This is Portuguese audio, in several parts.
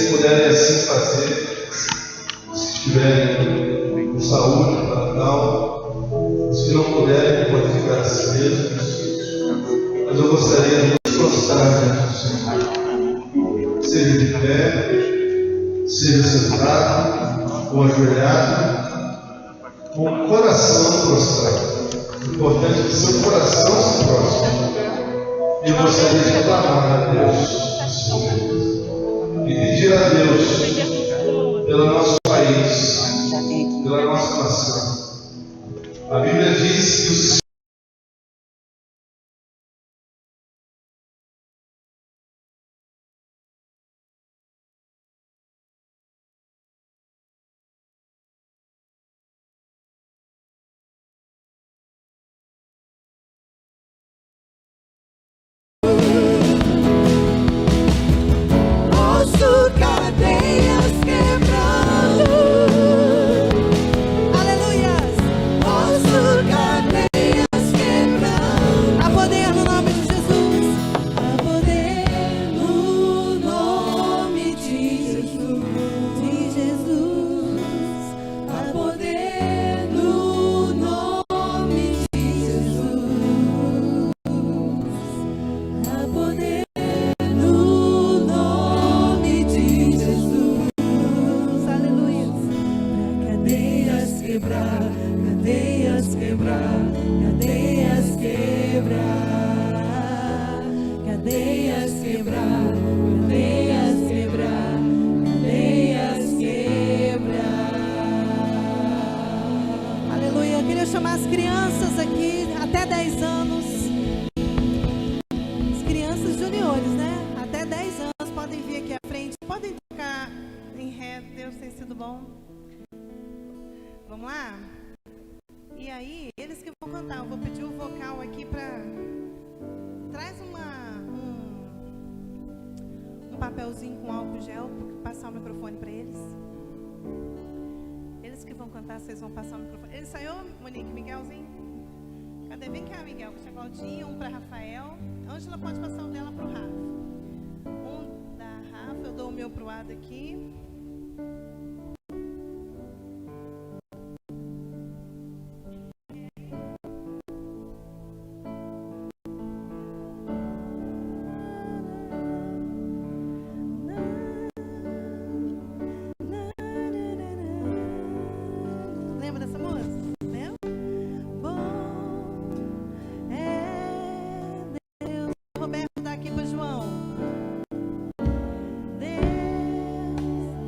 vocês puderem assim fazer, se estiverem com saúde para tal, os que não puderem, podem ficar assim mesmo. Mas eu gostaria de nos prostrar diante do Senhor. Seja de pé, seja sentado, ou ajoelhado, com o coração prostrado. O importante é que seu coração se prostre. E eu gostaria de clamar a Deus e pedir a Deus pelo nosso país, pela nossa nação. A Bíblia diz que os papelzinho com álcool gel, passar o microfone para eles. Eles que vão cantar, vocês vão passar o microfone. Ele saiu, Monique, Miguelzinho? Cadê? Vem cá, Miguel. Deixa a Claudinha, um para Rafael. Ângela pode passar o dela para o Rafa. Um da Rafa, eu dou o meu pro Ada aqui. Roberto dá aqui para João. Deus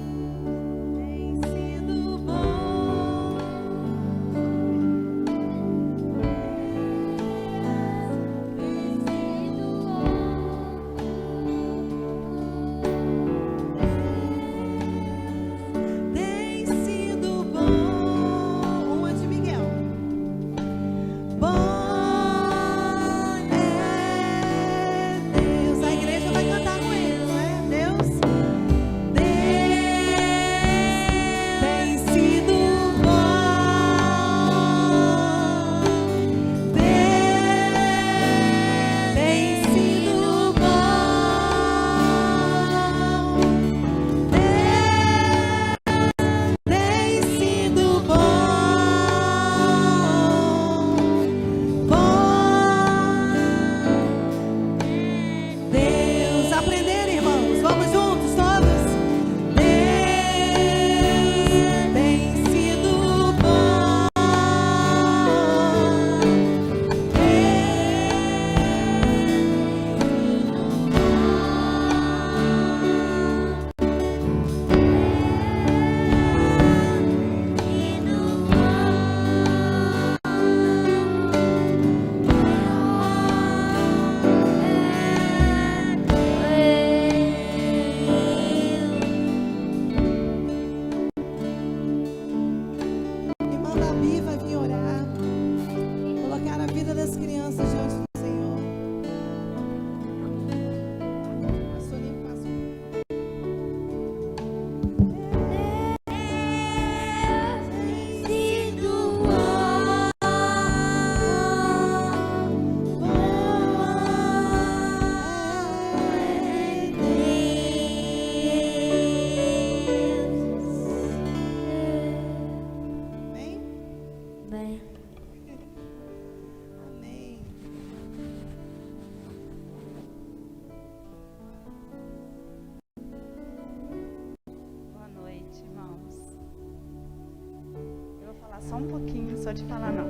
só um pouquinho, só de falar não.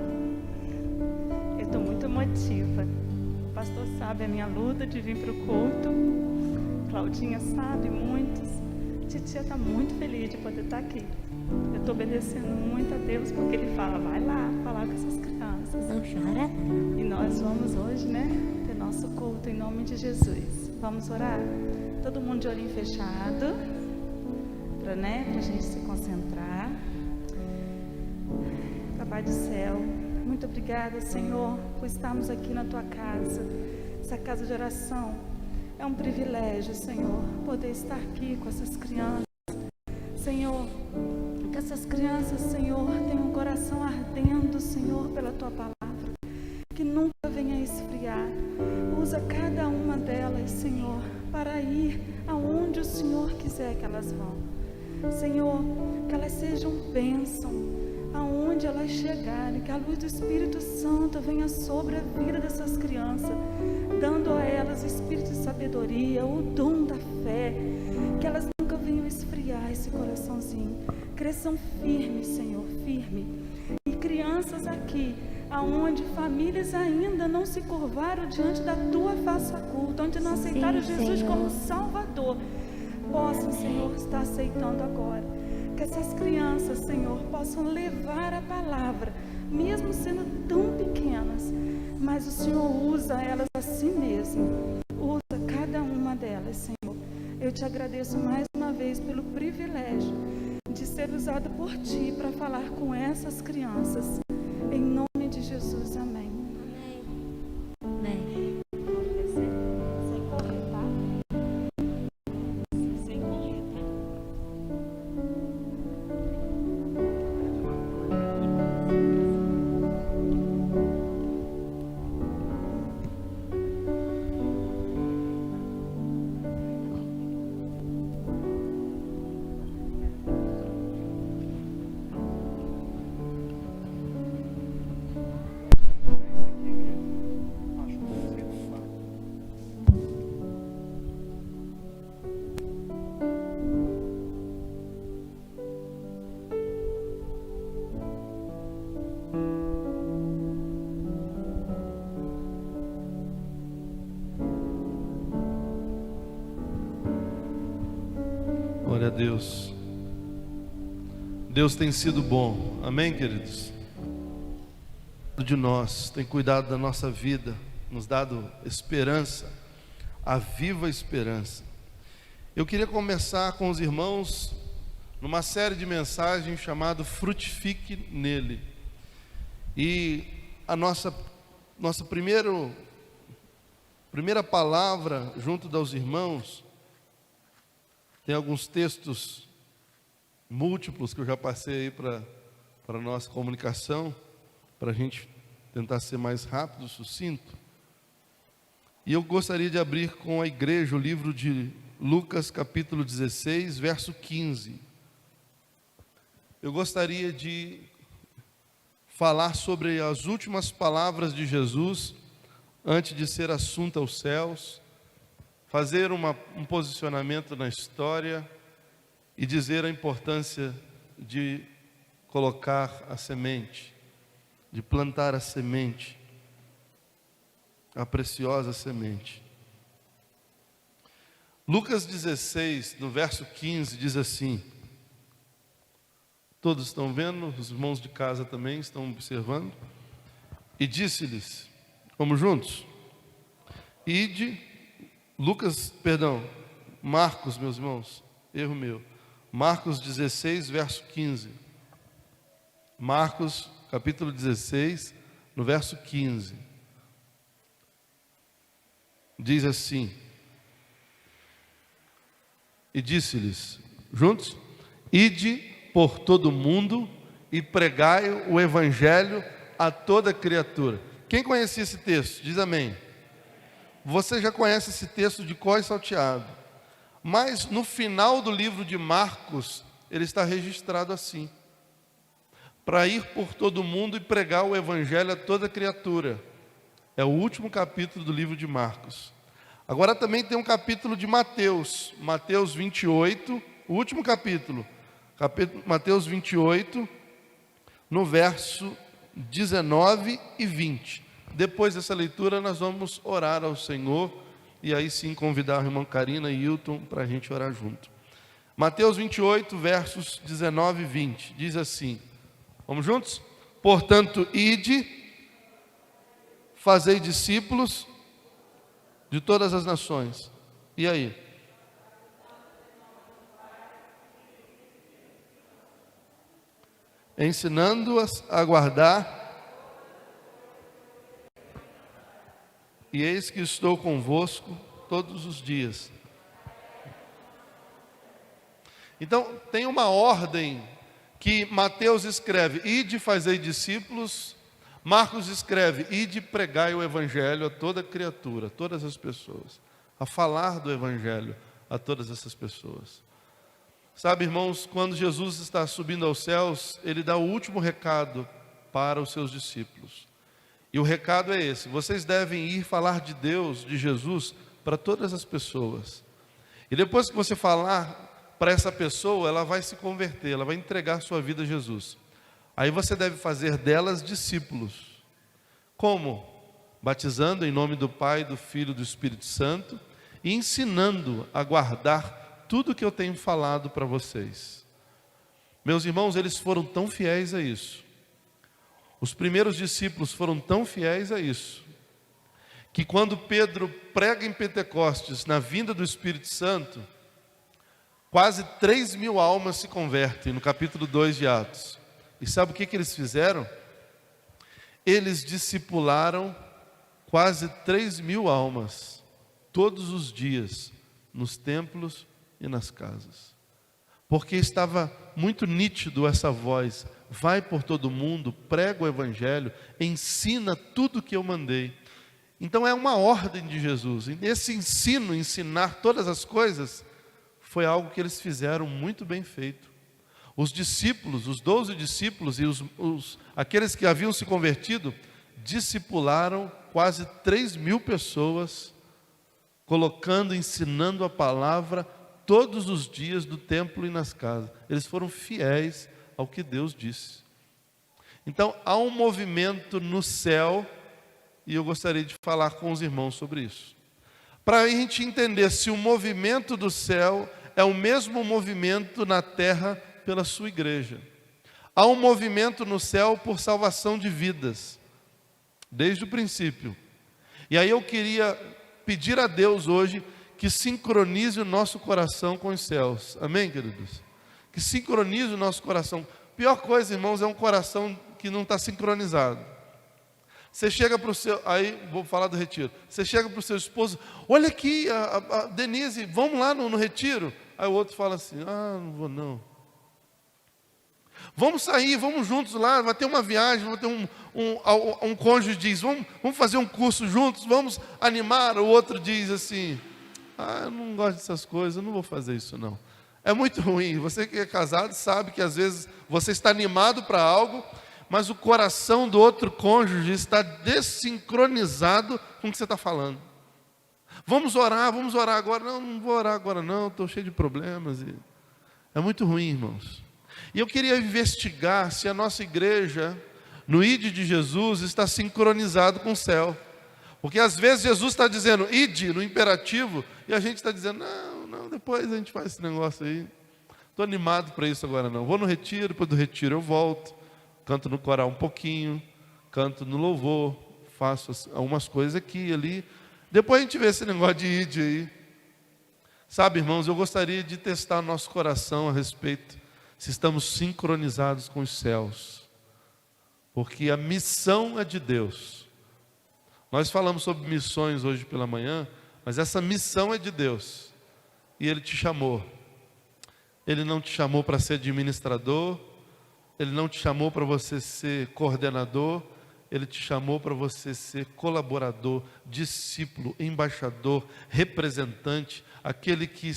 Eu estou muito emotiva. O pastor sabe a minha luta de vir para o culto. Claudinha sabe, muitos. Titia está muito feliz de poder estar aqui. Eu estou obedecendo muito a Deus, porque Ele fala, vai lá falar com essas crianças. Não chora. E nós vamos hoje, né, ter nosso culto em nome de Jesus. Vamos orar? Todo mundo de olhinho fechado, para a gente se concentrar. Papai do céu, muito obrigada, Senhor, por estarmos aqui na Tua casa, essa casa de oração. É um privilégio, Senhor, poder estar aqui com essas crianças. Senhor, que essas crianças, Senhor, tenham um coração ardendo, Senhor, pela Tua palavra. Que nunca venha esfriar. Usa cada uma delas, Senhor, para ir aonde o Senhor quiser que elas vão. Senhor, que elas sejam bênção aonde elas chegarem, que a luz do Espírito Santo venha sobre a vida dessas crianças, dando a elas o espírito de sabedoria, o dom da fé, que elas nunca venham esfriar esse coraçãozinho. Cresçam firmes, Senhor, firme. E crianças aqui, aonde famílias ainda não se curvaram diante da Tua face oculta, onde não aceitaram Jesus como Salvador, possam, Senhor, estar aceitando agora. Que essas crianças, Senhor, possam levar a palavra, mesmo sendo tão pequenas, mas o Senhor usa elas assim mesmo. Usa cada uma delas, Senhor. Eu te agradeço mais uma vez pelo privilégio de ser usado por Ti para falar com essas crianças. Em nome de Jesus, amém. Amém. Sem correr, tá? Sem correr, tá? Glória a Deus. Deus tem sido bom, amém, queridos? De nós, tem cuidado da nossa vida, nos dado esperança, a viva esperança. Eu queria começar com os irmãos numa série de mensagens chamada Frutifique Nele. E a nossa primeira palavra junto dos irmãos, tem alguns textos múltiplos que eu já passei aí para a nossa comunicação, para a gente tentar ser mais rápido, sucinto. E eu gostaria de abrir com a igreja o livro de Lucas, capítulo 16, verso 15. Eu gostaria de falar sobre as últimas palavras de Jesus antes de ser assunto aos céus, fazer um posicionamento na história e dizer a importância de colocar a semente, de plantar a semente, a preciosa semente. Lucas 16, no verso 15, diz assim, todos estão vendo, os irmãos de casa também estão observando, e disse-lhes, vamos juntos? Marcos, meus irmãos, erro meu, Marcos 16, verso 15, Marcos, capítulo 16, no verso 15, diz assim, e disse-lhes, juntos, ide por todo o mundo e pregai o evangelho a toda criatura. Quem conhecia esse texto? Diz amém. Você já conhece esse texto de cor e salteado, mas no final do livro de Marcos, ele está registrado assim, para ir por todo o mundo e pregar o evangelho a toda criatura. É o último capítulo do livro de Marcos. Agora também tem um capítulo de Mateus, Mateus 28, o último capítulo, Mateus 28, no verso 19 e 20. Depois dessa leitura nós vamos orar ao Senhor, e aí sim convidar a irmã Karina e Hilton para a gente orar junto. Mateus 28, versos 19 e 20, diz assim, vamos juntos? Portanto, ide, fazei discípulos de todas as nações. E aí? Ensinando-as a guardar, e eis que estou convosco todos os dias. Então, tem uma ordem que Mateus escreve, ide fazei discípulos, Marcos escreve, ide pregai o evangelho a toda criatura, a todas as pessoas, a falar do evangelho a todas essas pessoas. Sabe, irmãos, quando Jesus está subindo aos céus, ele dá o último recado para os seus discípulos. E o recado é esse: vocês devem ir falar de Deus, de Jesus, para todas as pessoas. E depois que você falar para essa pessoa, ela vai se converter, ela vai entregar sua vida a Jesus. Aí você deve fazer delas discípulos. Como? Batizando em nome do Pai, do Filho e do Espírito Santo, e ensinando a guardar tudo que eu tenho falado para vocês. Meus irmãos, eles foram tão fiéis a isso. Os primeiros discípulos foram tão fiéis a isso, que quando Pedro prega em Pentecostes, na vinda do Espírito Santo, quase 3.000 almas se convertem, no capítulo 2 de Atos. E sabe o que eles fizeram? Eles discipularam quase 3.000 almas, todos os dias, nos templos e nas casas. Porque estava muito nítido essa voz: vai por todo mundo, prega o evangelho, ensina tudo que eu mandei. Então é uma ordem de Jesus. E esse ensino, ensinar todas as coisas, foi algo que eles fizeram muito bem feito. Os discípulos, os 12 discípulos e aqueles que haviam se convertido, discipularam quase 3.000 pessoas, colocando, ensinando a palavra todos os dias do templo e nas casas. Eles foram fiéis ao que Deus disse. Então há um movimento no céu, e eu gostaria de falar com os irmãos sobre isso, para a gente entender se o movimento do céu é o mesmo movimento na terra pela sua igreja. Há um movimento no céu por salvação de vidas, desde o princípio. E aí eu queria pedir a Deus hoje que sincronize o nosso coração com os céus. Amém, queridos? Que sincronize o nosso coração. Pior coisa, irmãos, é um coração que não está sincronizado. Você chega para o seu... Aí, vou falar do retiro. Você chega para o seu esposo: olha aqui, a Denise, vamos lá no retiro. Aí o outro fala assim: ah, não vou não. Vamos sair, vamos juntos lá, vai ter uma viagem, vai ter um cônjuge diz: vamos fazer um curso juntos, vamos animar. O outro diz assim: ah, eu não gosto dessas coisas, eu não vou fazer isso não. É muito ruim. Você que é casado sabe que às vezes você está animado para algo, mas o coração do outro cônjuge está desincronizado com o que você está falando. Vamos orar agora. Não vou orar agora não, estou cheio de problemas. É muito ruim, irmãos. E eu queria investigar se a nossa igreja, no ide de Jesus, está sincronizado com o céu. Porque às vezes Jesus está dizendo ide no imperativo, e a gente está dizendo não, depois a gente faz esse negócio aí. Estou animado para isso agora não. Vou no retiro, depois do retiro eu volto, canto no coral um pouquinho, canto no louvor, faço algumas coisas aqui e ali. Depois a gente vê esse negócio de ide aí. Sabe, irmãos, eu gostaria de testar nosso coração a respeito se estamos sincronizados com os céus. Porque a missão é de Deus. Nós falamos sobre missões hoje pela manhã, mas essa missão é de Deus. E Ele te chamou. Ele não te chamou para ser administrador, Ele não te chamou para você ser coordenador, Ele te chamou para você ser colaborador, discípulo, embaixador, representante, aquele que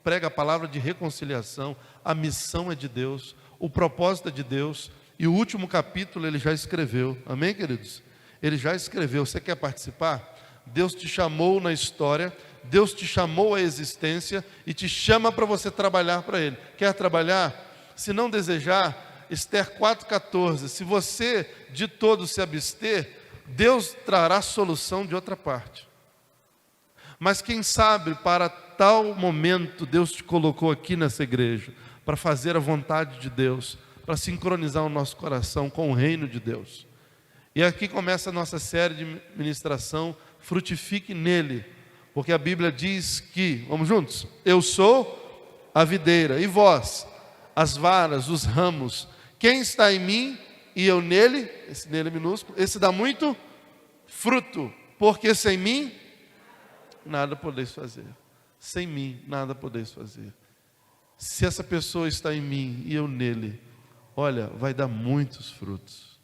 prega a palavra de reconciliação. A missão é de Deus, o propósito é de Deus, e o último capítulo Ele já escreveu. Amém, queridos? Ele já escreveu. Você quer participar? Deus te chamou na história, Deus te chamou à existência e te chama para você trabalhar para Ele. Quer trabalhar? Se não desejar, Esther 4,14. Se você de todo se abster, Deus trará solução de outra parte. Mas quem sabe, para tal momento, Deus te colocou aqui nessa igreja, para fazer a vontade de Deus, para sincronizar o nosso coração com o reino de Deus. E aqui começa a nossa série de ministração, frutifique nele, porque a Bíblia diz que, vamos juntos? Eu sou a videira, e vós, as varas, os ramos. Quem está em mim e eu nele, esse nele minúsculo, esse dá muito fruto, porque sem mim nada podeis fazer. Sem mim nada podeis fazer. Se essa pessoa está em mim e eu nele, olha, vai dar muitos frutos.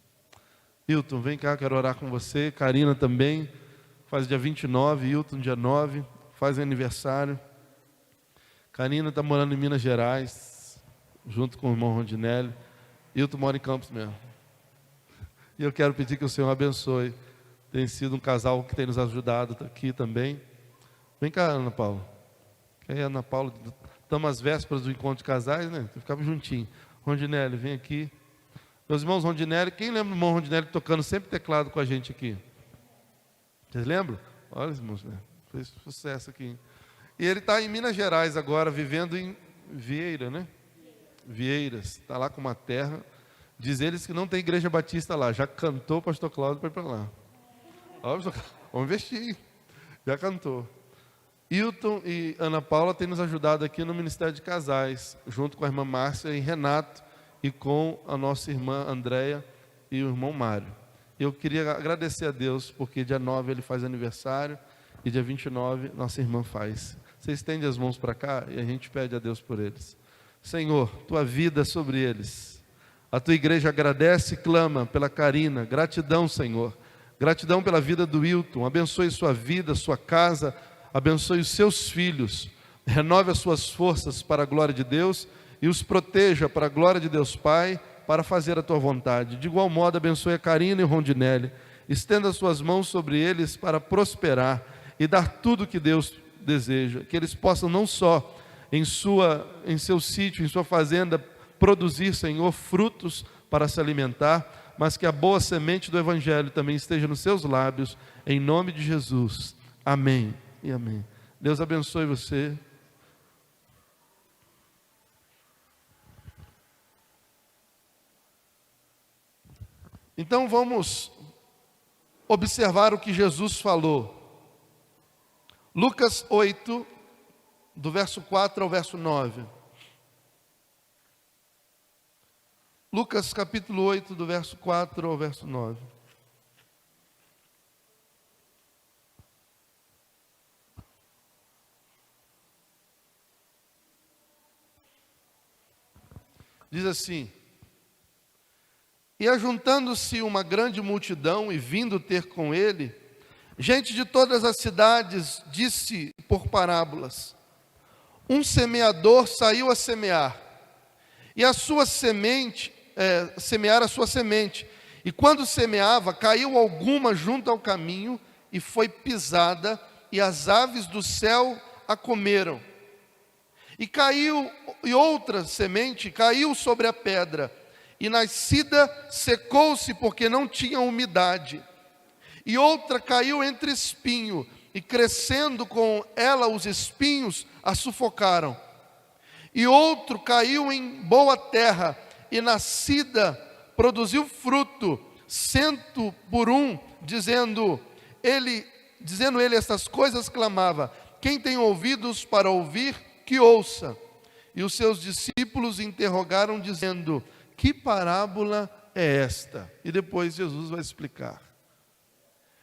Hilton, vem cá, quero orar com você. Karina também, faz dia 29, Hilton dia 9, faz aniversário. Karina está morando em Minas Gerais, junto com o irmão Rondinelli. Hilton mora em Campos mesmo. E eu quero pedir que o Senhor abençoe. Tem sido um casal que tem nos ajudado aqui também. Vem cá, Ana Paula. Quem é Ana Paula? Estamos às vésperas do encontro de casais, né? Ficava juntinho. Rondinelli, vem aqui. Meus irmãos Rondinelli, quem lembra do irmão Rondinelli tocando sempre teclado com a gente aqui? Vocês lembram? Olha, irmãos, fez sucesso aqui. E ele está em Minas Gerais agora, vivendo em Vieira, né? Vieiras, está lá com uma terra. Diz eles que não tem igreja batista lá. Já cantou o pastor Cláudio para ir para lá. Vamos investir. Já cantou. Hilton e Ana Paula têm nos ajudado aqui no Ministério de Casais, junto com a irmã Márcia e Renato, e com a nossa irmã Andréia e o irmão Mário. Eu queria agradecer a Deus, porque dia 9 ele faz aniversário, e dia 29 nossa irmã faz. Você estende as mãos para cá e a gente pede a Deus por eles. Senhor, tua vida sobre eles. A tua igreja agradece e clama pela Karina. Gratidão, Senhor. Gratidão pela vida do Hilton. Abençoe sua vida, sua casa. Abençoe os seus filhos, renove as suas forças para a glória de Deus e os proteja para a glória de Deus Pai, para fazer a tua vontade. De igual modo, abençoe a Karina e o Rondinelli, estenda as suas mãos sobre eles para prosperar e dar tudo o que Deus deseja, que eles possam não só em seu sítio, em sua fazenda, produzir, Senhor, frutos para se alimentar, mas que a boa semente do Evangelho também esteja nos seus lábios, em nome de Jesus. Amém. E amém. Deus abençoe você. Então vamos observar o que Jesus falou. Lucas 8, do verso 4 ao verso 9. Lucas capítulo 8, do verso 4 ao verso 9. Diz assim: e ajuntando-se uma grande multidão e vindo ter com ele, gente de todas as cidades, disse por parábolas: um semeador saiu a semear, e a sua semente, semear a sua semente, e quando semeava, caiu alguma junto ao caminho, e foi pisada, e as aves do céu a comeram. E outra semente caiu sobre a pedra, e nascida secou-se porque não tinha umidade. E outra caiu entre espinho, e crescendo com ela os espinhos a sufocaram. E outro caiu em boa terra, e nascida produziu fruto, 100 por 1, dizendo ele estas coisas, clamava: quem tem ouvidos para ouvir, que ouça. E os seus discípulos interrogaram, dizendo: que parábola é esta? E depois Jesus vai explicar.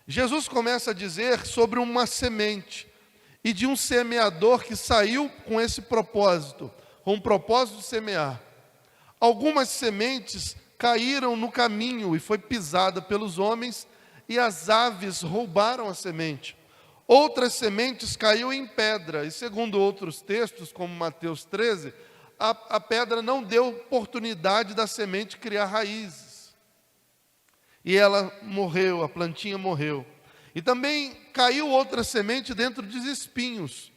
Jesus começa a dizer sobre uma semente e de um semeador que saiu com esse propósito, com o propósito de semear. Algumas sementes caíram no caminho e foi pisada pelos homens, e as aves roubaram a semente. Outras sementes caiu em pedra, e segundo outros textos, como Mateus 13, a pedra não deu oportunidade da semente criar raízes. E ela morreu, a plantinha morreu. E também caiu outra semente dentro dos espinhos,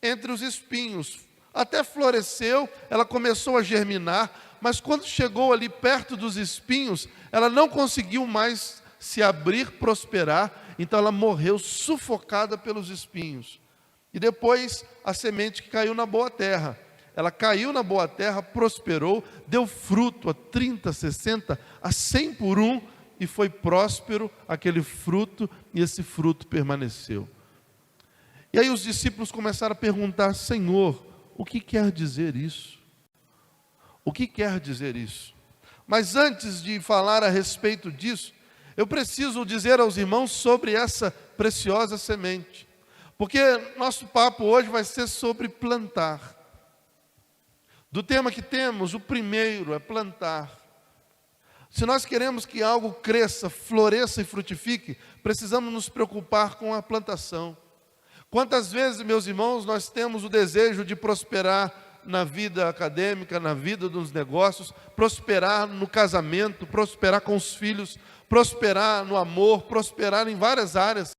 entre os espinhos. Até floresceu, ela começou a germinar, mas quando chegou ali perto dos espinhos, ela não conseguiu mais se abrir, prosperar, então ela morreu sufocada pelos espinhos. E depois a semente que caiu na boa terra. Ela caiu na boa terra, prosperou, deu fruto a 30, 60, a 100 por um, e foi próspero aquele fruto, e esse fruto permaneceu. E aí os discípulos começaram a perguntar: Senhor, o que quer dizer isso? O que quer dizer isso? Mas antes de falar a respeito disso, eu preciso dizer aos irmãos sobre essa preciosa semente, porque nosso papo hoje vai ser sobre plantar. Do tema que temos, o primeiro é plantar. Se nós queremos que algo cresça, floresça e frutifique, precisamos nos preocupar com a plantação. Quantas vezes, meus irmãos, nós temos o desejo de prosperar na vida acadêmica, na vida dos negócios, prosperar no casamento, prosperar com os filhos, prosperar no amor, prosperar em várias áreas.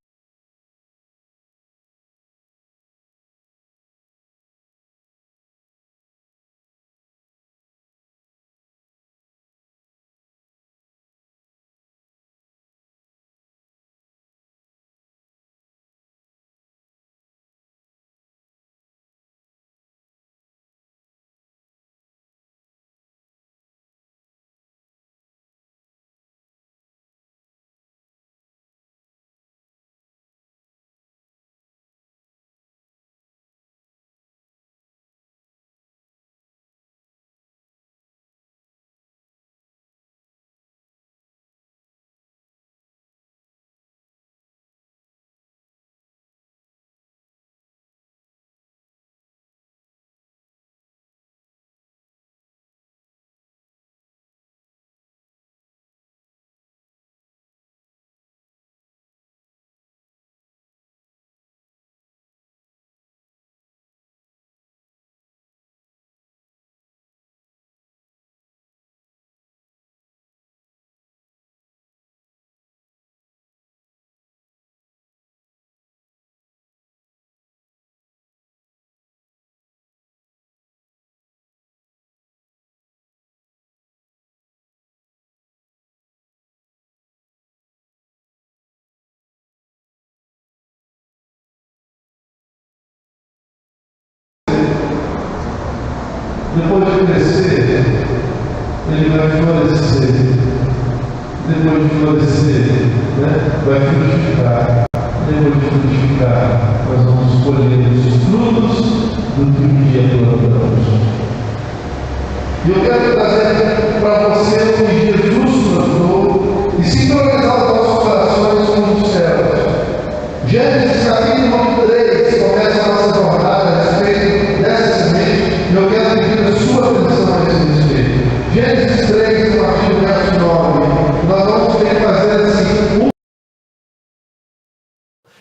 Depois de crescer, ele vai florescer. Depois de florescer, vai frutificar. Depois de frutificar, nós vamos colher os frutos do que um dia plantamos. E eu quero trazer para você o que Jesus plantou e sincronizar os nossos corações com os céus. Gênesis capítulo 3 começa a nossa jornada a respeito dessa semente. E eu quero pedir a sua atenção a esse respeito. Gênesis 3, a partir do verso 9. Nós vamos ter que fazer assim.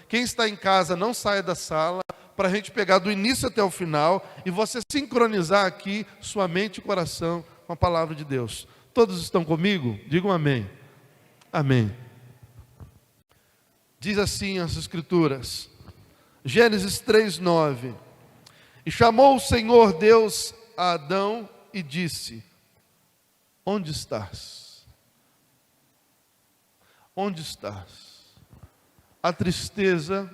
Quem está em casa, não saia da sala, para a gente pegar do início até o final e você sincronizar aqui sua mente e coração com a palavra de Deus. Todos estão comigo? Digam amém. Amém. Diz assim as Escrituras, Gênesis 3, 9. E chamou o Senhor Deus a Adão e disse: onde estás? Onde estás? A tristeza,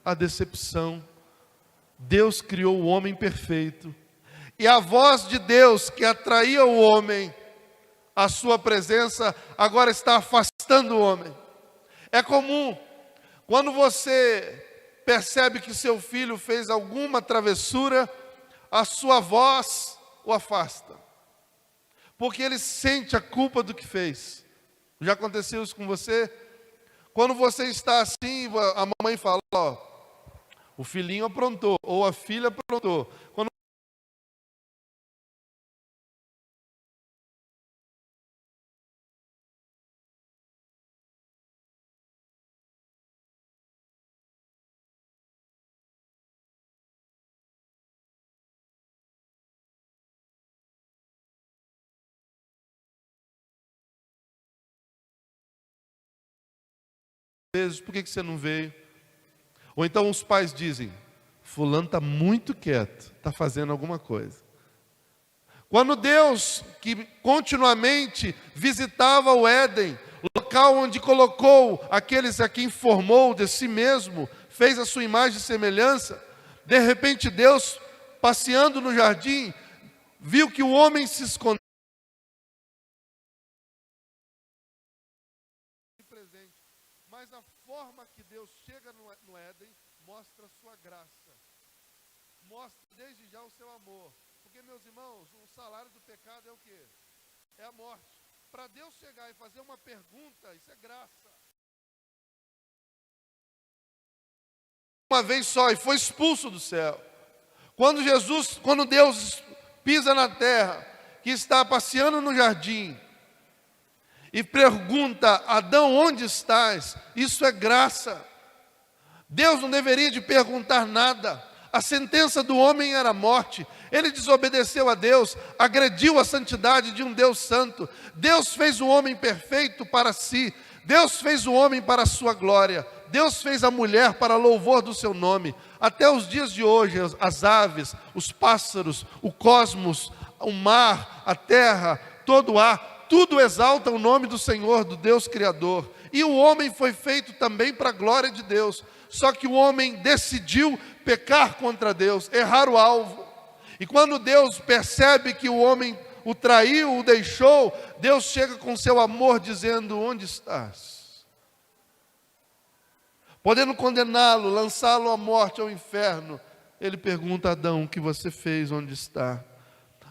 a decepção. Deus criou o homem perfeito. E a voz de Deus que atraía o homem, a sua presença, agora está afastando o homem. É comum, quando você percebe que seu filho fez alguma travessura, a sua voz o afasta, porque ele sente a culpa do que fez. Já aconteceu isso com você? Quando você está assim, a mamãe fala: ó, o filhinho aprontou, ou a filha aprontou. Quando vezes, por que você não veio? Ou então os pais dizem: fulano está muito quieto, está fazendo alguma coisa. Quando Deus que continuamente visitava o Éden, local onde colocou aqueles a quem formou de si mesmo, fez a sua imagem e semelhança. De repente Deus, passeando no jardim, viu que o homem se escondeu. Mas a forma que Deus chega no Éden mostra a sua graça, mostra desde já o seu amor. Porque, meus irmãos, o salário do pecado é o quê? É a morte. Para Deus chegar e fazer uma pergunta, isso é graça. Uma vez só, e foi expulso do céu. Quando Deus pisa na terra, que está passeando no jardim, e pergunta: Adão, onde estás? Isso é graça. Deus não deveria de perguntar nada. A sentença do homem era a morte. Ele desobedeceu a Deus, agrediu a santidade de um Deus santo. Deus fez o homem perfeito para si. Deus fez o homem para a sua glória. Deus fez a mulher para louvor do seu nome. Até os dias de hoje, as aves, os pássaros, o cosmos, o mar, a terra, todo o ar, tudo exalta o nome do Senhor, do Deus Criador. E o homem foi feito também para a glória de Deus. Só que o homem decidiu pecar contra Deus, errar o alvo. E quando Deus percebe que o homem o traiu, o deixou, Deus chega com seu amor dizendo: onde estás? Podendo condená-lo, lançá-lo à morte, ao inferno, ele pergunta: Adão, o que você fez? Onde está?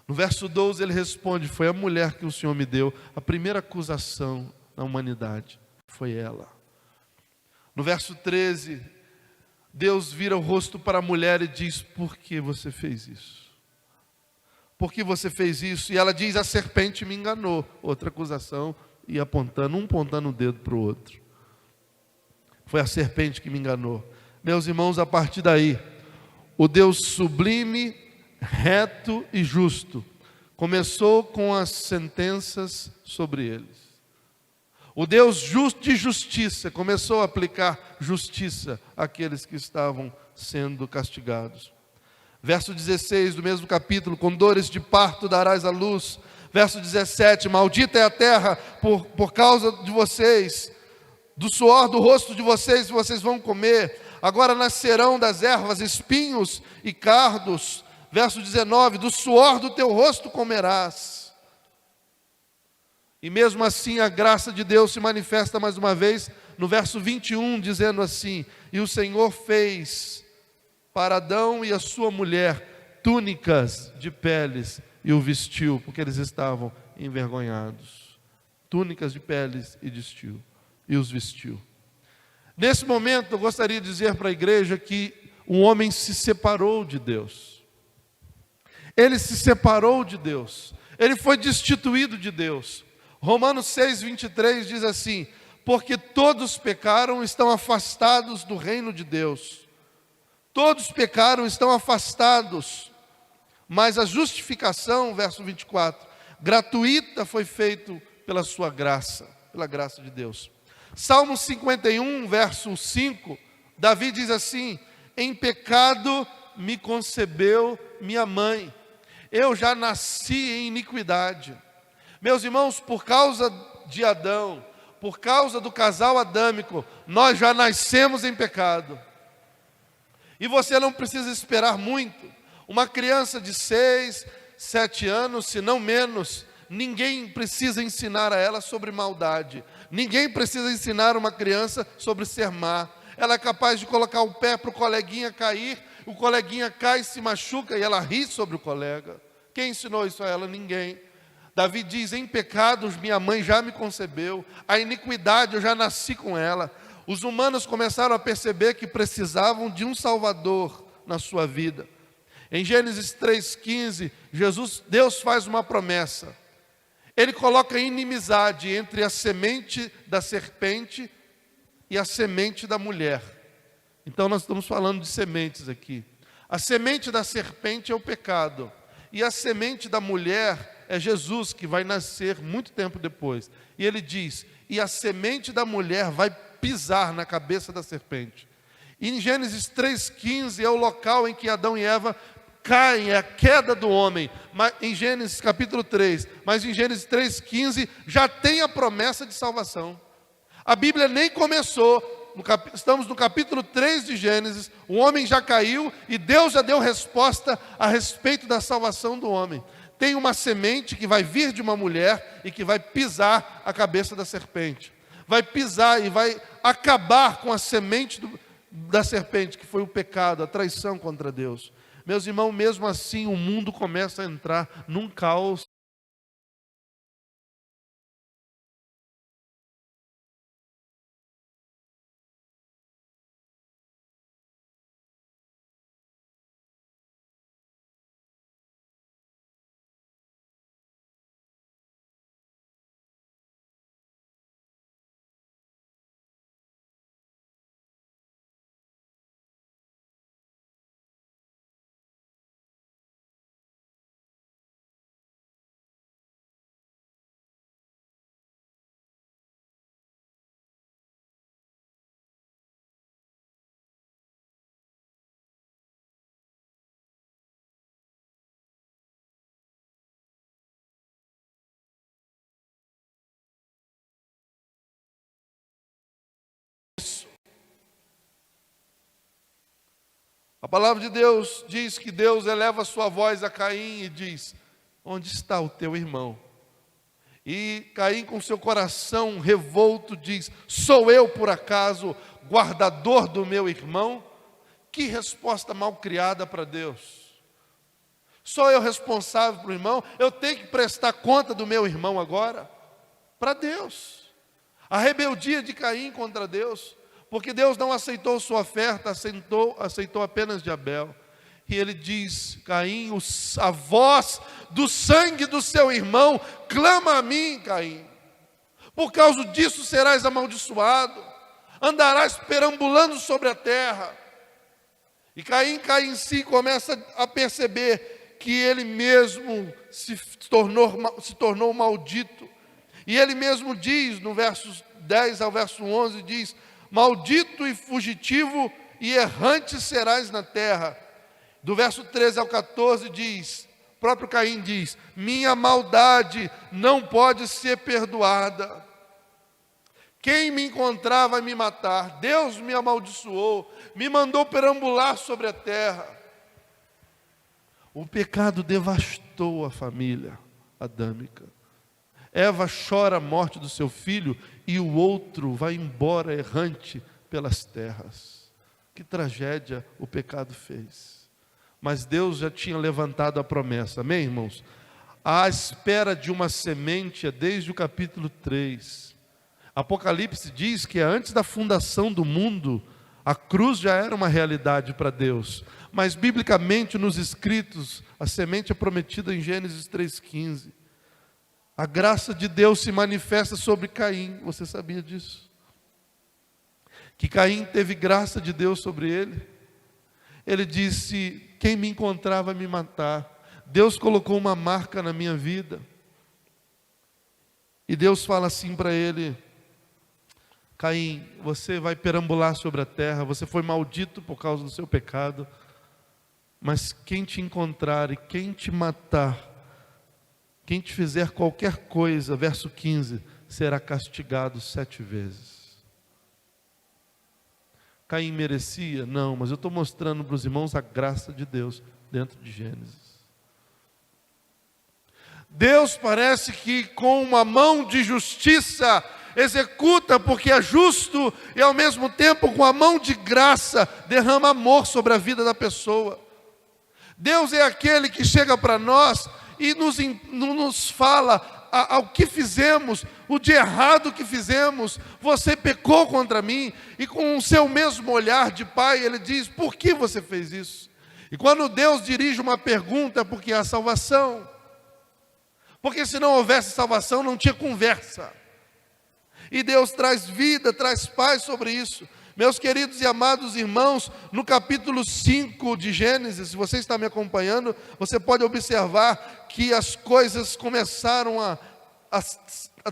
No verso 12 ele responde: foi a mulher que o Senhor me deu. A primeira acusação na humanidade foi ela. No verso 13, Deus vira o rosto para a mulher e diz: por que você fez isso? Por que você fez isso? E ela diz: a serpente me enganou. Outra acusação, e apontando o dedo para o outro. Foi a serpente que me enganou. Meus irmãos, a partir daí, o Deus sublime, reto e justo começou com as sentenças sobre eles. O Deus de justiça começou a aplicar justiça àqueles que estavam sendo castigados. Verso 16 do mesmo capítulo: com dores de parto darás à luz. Verso 17: maldita é a terra por causa de vocês, do suor do rosto de vocês vão comer. Agora nascerão das ervas espinhos e cardos. Verso 19: do suor do teu rosto comerás. E mesmo assim a graça de Deus se manifesta mais uma vez no verso 21, dizendo assim: e o Senhor fez para Adão e a sua mulher túnicas de peles e o vestiu, porque eles estavam envergonhados. Túnicas de peles e os vestiu. Nesse momento eu gostaria de dizer para a igreja que o homem se separou de Deus. Ele se separou de Deus. Ele foi destituído de Deus. Romanos 6, 23 diz assim: porque todos pecaram e estão afastados do reino de Deus. Todos pecaram e estão afastados. Mas a justificação, verso 24, gratuita foi feita pela sua graça, pela graça de Deus. Salmo 51, verso 5, Davi diz assim: em pecado me concebeu minha mãe, eu já nasci em iniquidade. Meus irmãos, por causa de Adão, por causa do casal adâmico, nós já nascemos em pecado. E você não precisa esperar muito. Uma criança de 6, 7 anos, se não menos, ninguém precisa ensinar a ela sobre maldade. Ninguém precisa ensinar uma criança sobre ser má. Ela é capaz de colocar o pé para o coleguinha cair, o coleguinha cai e se machuca e ela ri sobre o colega. Quem ensinou isso a ela? Ninguém. Davi diz: em pecados minha mãe já me concebeu, a iniquidade eu já nasci com ela. Os humanos começaram a perceber que precisavam de um Salvador na sua vida. Em Gênesis 3,15, Deus faz uma promessa. Ele coloca inimizade entre a semente da serpente e a semente da mulher. Então nós estamos falando de sementes aqui. A semente da serpente é o pecado, e a semente da mulher é Jesus, que vai nascer muito tempo depois. E ele diz: e a semente da mulher vai pisar na cabeça da serpente. E em Gênesis 3,15 é o local em que Adão e Eva caem, é a queda do homem, em Gênesis capítulo 3, mas em Gênesis 3,15 já tem a promessa de salvação. A Bíblia nem começou, estamos no capítulo 3 de Gênesis, o homem já caiu e Deus já deu resposta a respeito da salvação do homem. Tem uma semente que vai vir de uma mulher e que vai pisar a cabeça da serpente. Vai pisar e vai acabar com a semente da serpente, que foi o pecado, a traição contra Deus. Meus irmãos, mesmo assim o mundo começa a entrar num caos. A palavra de Deus diz que Deus eleva a sua voz a Caim e diz: onde está o teu irmão? E Caim, com seu coração revolto, diz: sou eu por acaso guardador do meu irmão? Que resposta mal criada para Deus. Sou eu responsável para o irmão? Eu tenho que prestar conta do meu irmão agora? Para Deus. A rebeldia de Caim contra Deus, porque Deus não aceitou sua oferta, aceitou apenas de Abel. E ele diz: Caim, a voz do sangue do seu irmão clama a mim, Caim. Por causa disso serás amaldiçoado, andarás perambulando sobre a terra. E Caim cai em si e começa a perceber que ele mesmo se tornou maldito. E ele mesmo diz, no versos 10 ao verso 11, diz: maldito e fugitivo e errante serás na terra. Do verso 13 ao 14 diz, o próprio Caim diz: minha maldade não pode ser perdoada. Quem me encontrar vai me matar. Deus me amaldiçoou, me mandou perambular sobre a terra. O pecado devastou a família adâmica. Eva chora a morte do seu filho e o outro vai embora errante pelas terras. Que tragédia o pecado fez. Mas Deus já tinha levantado a promessa, amém, irmãos? À espera de uma semente desde o capítulo 3. Apocalipse diz que antes da fundação do mundo, a cruz já era uma realidade para Deus. Mas biblicamente nos escritos, a semente é prometida em Gênesis 3,15. A graça de Deus se manifesta sobre Caim. Você sabia disso? Que Caim teve graça de Deus sobre ele. Ele disse: quem me encontrar vai me matar. Deus colocou uma marca na minha vida. E Deus fala assim para ele: Caim, você vai perambular sobre a terra, você foi maldito por causa do seu pecado, mas quem te encontrar e quem te matar, quem te fizer qualquer coisa, verso 15, será castigado 7 vezes. Caim merecia? Não, mas eu estou mostrando para os irmãos a graça de Deus dentro de Gênesis. Deus parece que com uma mão de justiça executa porque é justo, e ao mesmo tempo com a mão de graça derrama amor sobre a vida da pessoa. Deus é aquele que chega para nós e nos fala ao que fizemos, o de errado que fizemos. Você pecou contra mim, e com o seu mesmo olhar de pai ele diz: por que você fez isso? E quando Deus dirige uma pergunta, é porque há salvação. Porque se não houvesse salvação não tinha conversa. E Deus traz vida, traz paz sobre isso. Meus queridos e amados irmãos, no capítulo 5 de Gênesis, se você está me acompanhando, você pode observar que as coisas começaram a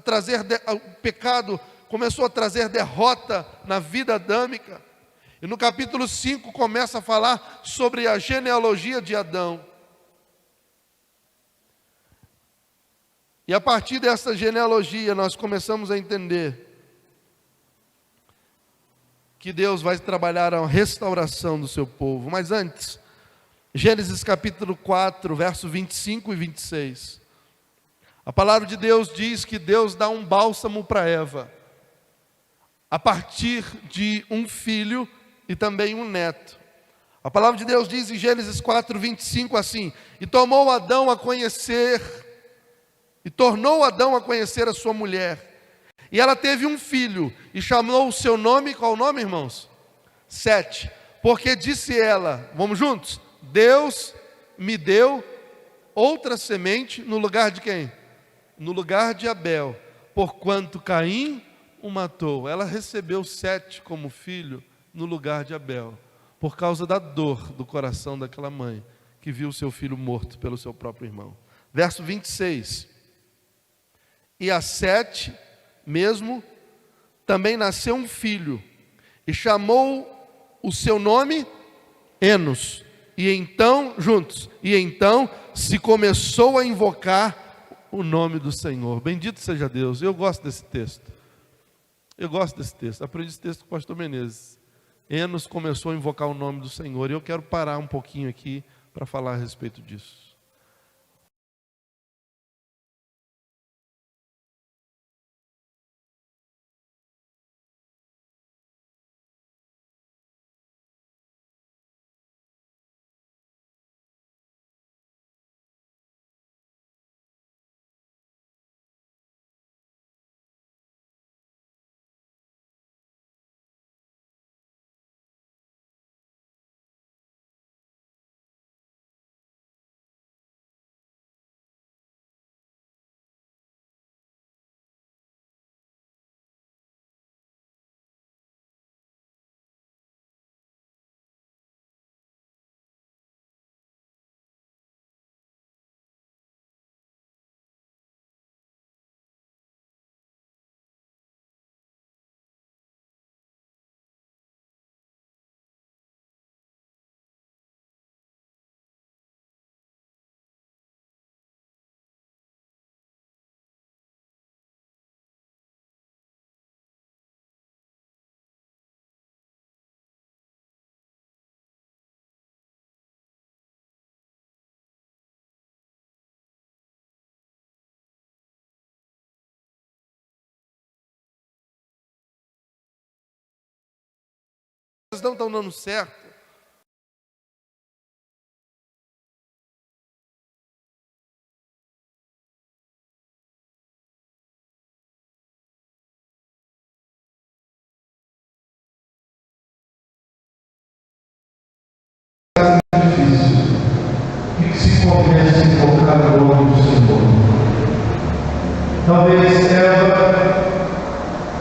trazer, o pecado começou a trazer derrota na vida adâmica. E no capítulo 5 começa a falar sobre a genealogia de Adão. E a partir dessa genealogia nós começamos a entender que Deus vai trabalhar a restauração do seu povo. Mas antes, Gênesis capítulo 4, verso 25 e 26. A palavra de Deus diz que Deus dá um bálsamo para Eva, a partir de um filho e também um neto. A palavra de Deus diz em Gênesis 4, 25 assim: e tornou Adão a conhecer a sua mulher. E ela teve um filho, e chamou o seu nome, qual o nome, irmãos? Sete. Porque disse ela, vamos juntos? Deus me deu outra semente no lugar de quem? No lugar de Abel, porquanto Caim o matou. Ela recebeu Sete como filho no lugar de Abel, por causa da dor do coração daquela mãe, que viu seu filho morto pelo seu próprio irmão. Verso 26. E a Sete mesmo também nasceu um filho, e chamou o seu nome Enos. E então, juntos, se começou a invocar o nome do Senhor. Bendito seja Deus. Eu gosto desse texto. Aprendi esse texto com o pastor Menezes. Enos começou a invocar o nome do Senhor. E eu quero parar um pouquinho aqui para falar a respeito disso. Não estão dando certo. Que se comece a invocar o nome do Senhor.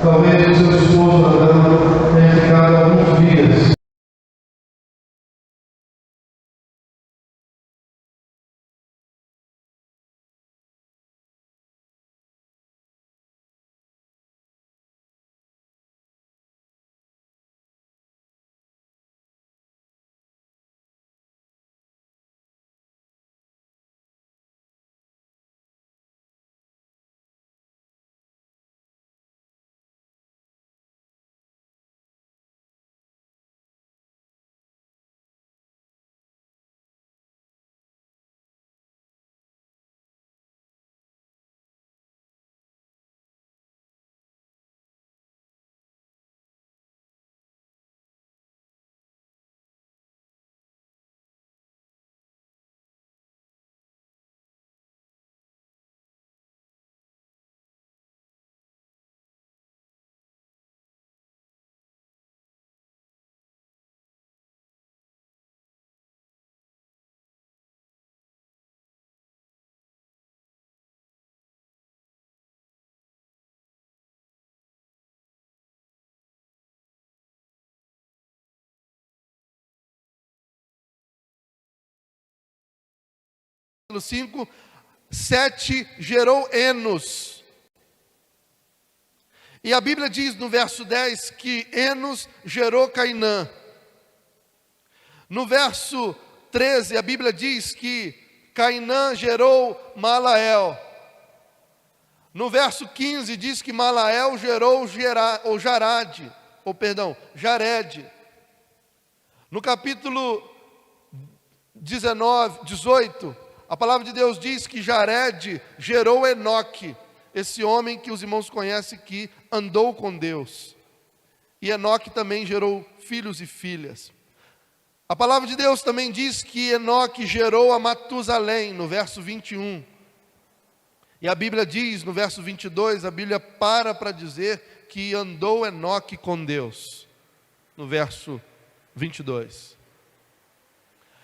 Talvez o seu esposo Adão tenha ficado alguns dias Capítulo 5, Sete gerou Enos. E a Bíblia diz no verso 10 que Enos gerou Cainã. No verso 13, a Bíblia diz que Cainã gerou Malael. No verso 15 diz que Malael gerou Jared. No capítulo 18, a palavra de Deus diz que Jared gerou Enoque, esse homem que os irmãos conhecem que andou com Deus. E Enoque também gerou filhos e filhas. A palavra de Deus também diz que Enoque gerou a Matusalém, no verso 21. E a Bíblia diz, no verso 22, a Bíblia para dizer que andou Enoque com Deus. No verso 22.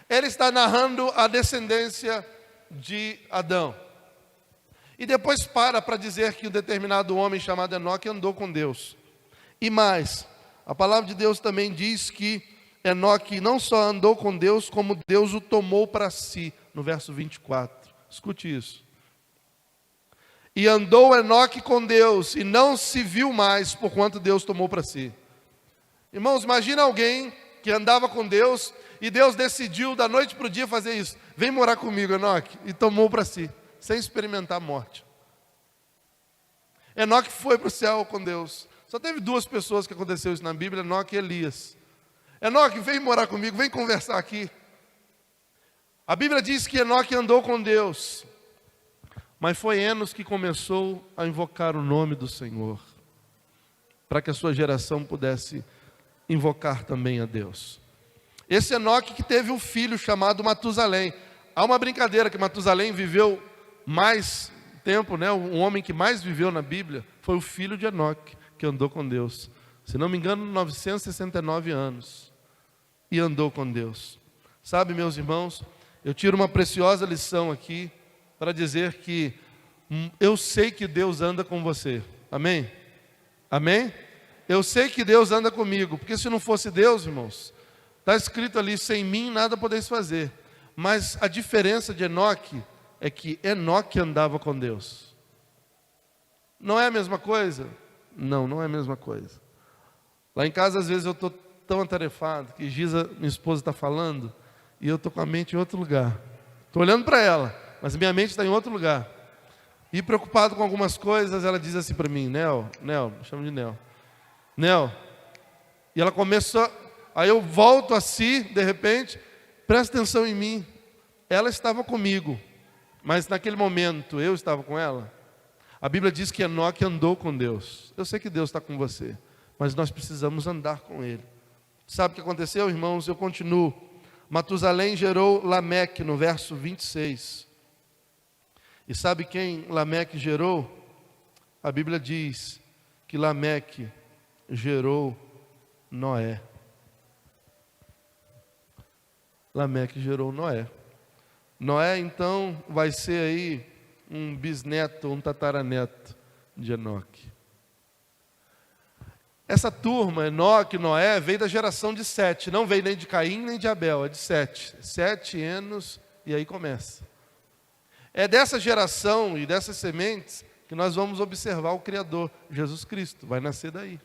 Ele está narrando a descendência de Adão. E depois para dizer que um determinado homem chamado Enoque andou com Deus. E mais, a palavra de Deus também diz que Enoque não só andou com Deus, como Deus o tomou para si. No verso 24. Escute isso. E andou Enoque com Deus, e não se viu mais, porquanto Deus tomou para si. Irmãos, imagina alguém que andava com Deus, e Deus decidiu da noite para o dia fazer isso. Vem morar comigo, Enoque, e tomou para si, sem experimentar a morte. Enoque foi para o céu com Deus. Só teve duas pessoas que aconteceu isso na Bíblia, Enoque e Elias. Enoque, vem morar comigo, vem conversar aqui. A Bíblia diz que Enoque andou com Deus. Mas foi Enos que começou a invocar o nome do Senhor, para que a sua geração pudesse invocar também a Deus. Esse Enoque que teve um filho chamado Matusalém. Há uma brincadeira que Matusalém viveu mais tempo, né? O homem que mais viveu na Bíblia foi o filho de Enoque, que andou com Deus. Se não me engano, 969 anos. E andou com Deus. Sabe, meus irmãos, eu tiro uma preciosa lição aqui, para dizer que eu sei que Deus anda com você. Amém? Amém? Eu sei que Deus anda comigo, porque se não fosse Deus, irmãos, está escrito ali, sem mim nada podeis fazer. Mas a diferença de Enoque é que Enoque andava com Deus. Não é a mesma coisa? Não, não é a mesma coisa. Lá em casa, às vezes, eu estou tão atarefado, que Giza, minha esposa, está falando, e eu estou com a mente em outro lugar. Estou olhando para ela, mas minha mente está em outro lugar. E preocupado com algumas coisas, ela diz assim para mim, Nel, me chama de Nel. E ela começou, aí eu volto a si, de repente, presta atenção em mim. Ela estava comigo, mas naquele momento eu estava com ela. A Bíblia diz que Enoque andou com Deus. Eu sei que Deus está com você, mas nós precisamos andar com Ele. Sabe o que aconteceu, irmãos? Eu continuo. Matusalém gerou Lameque, no verso 26. E sabe quem Lameque gerou? A Bíblia diz que Lameque gerou Noé. Lameque gerou Noé. Noé, então, vai ser aí um bisneto, um tataraneto de Enoque. Essa turma, Enoque, Noé, veio da geração de Sete. Não veio nem de Caim, nem de Abel, é de Sete. 7 anos, e aí começa. É dessa geração e dessas sementes que nós vamos observar o Criador, Jesus Cristo, vai nascer daí.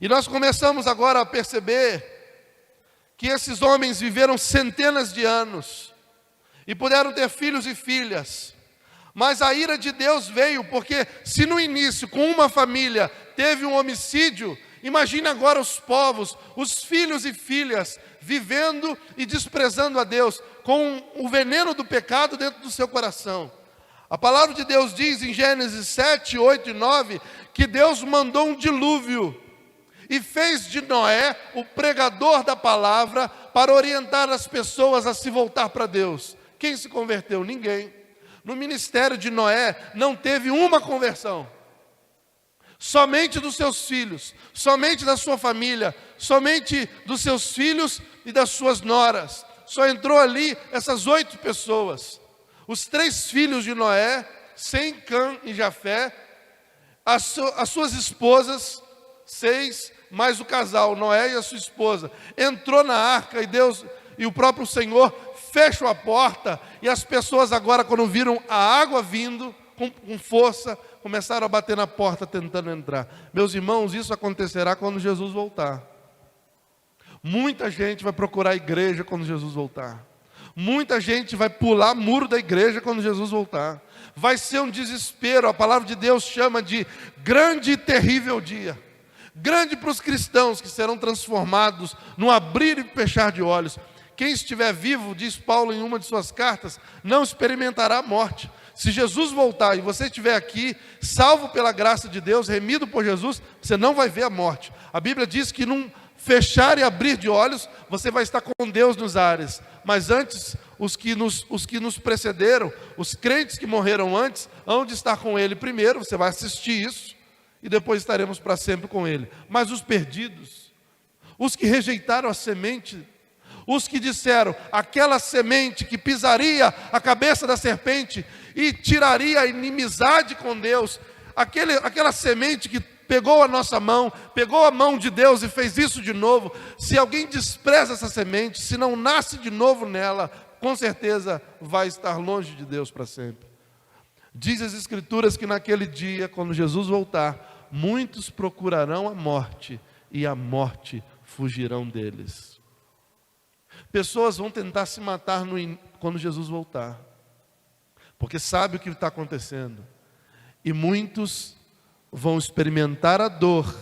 E nós começamos agora a perceber que esses homens viveram centenas de anos e puderam ter filhos e filhas. Mas a ira de Deus veio, porque se no início, com uma família, teve um homicídio, imagine agora os povos, os filhos e filhas, vivendo e desprezando a Deus, com o veneno do pecado dentro do seu coração. A palavra de Deus diz em Gênesis 7, 8 e 9, que Deus mandou um dilúvio, e fez de Noé o pregador da palavra, para orientar as pessoas a se voltar para Deus. Quem se converteu? Ninguém. No ministério de Noé, não teve uma conversão. Somente dos seus filhos, somente da sua família, somente dos seus filhos e das suas noras. Só entrou ali essas 8 pessoas. Os 3 filhos de Noé, Sem, Cã e Jafé, as suas esposas, 6, mais o casal, Noé e a sua esposa. Entrou na arca e Deus e o próprio Senhor fecham a porta, e as pessoas agora, quando viram a água vindo com força, começaram a bater na porta tentando entrar. Meus irmãos, isso acontecerá quando Jesus voltar. Muita gente vai procurar a igreja quando Jesus voltar. Muita gente vai pular muro da igreja quando Jesus voltar. Vai ser um desespero. A palavra de Deus chama de grande e terrível dia. Grande para os cristãos que serão transformados no abrir e fechar de olhos. Quem estiver vivo, diz Paulo em uma de suas cartas, não experimentará a morte. Se Jesus voltar e você estiver aqui, salvo pela graça de Deus, remido por Jesus, você não vai ver a morte. A Bíblia diz que num fechar e abrir de olhos, você vai estar com Deus nos ares. Mas antes, os que nos precederam, os crentes que morreram antes, hão de estar com Ele primeiro, você vai assistir isso, e depois estaremos para sempre com Ele. Mas os perdidos, os que rejeitaram a semente, os que disseram, aquela semente que pisaria a cabeça da serpente e tiraria a inimizade com Deus, aquela semente que pegou a nossa mão, pegou a mão de Deus e fez isso de novo. Se alguém despreza essa semente, se não nasce de novo nela, com certeza vai estar longe de Deus para sempre. Diz as Escrituras que naquele dia, quando Jesus voltar, muitos procurarão a morte e a morte fugirão deles. Pessoas vão tentar se matar quando Jesus voltar, porque sabe o que está acontecendo. E muitos vão experimentar a dor,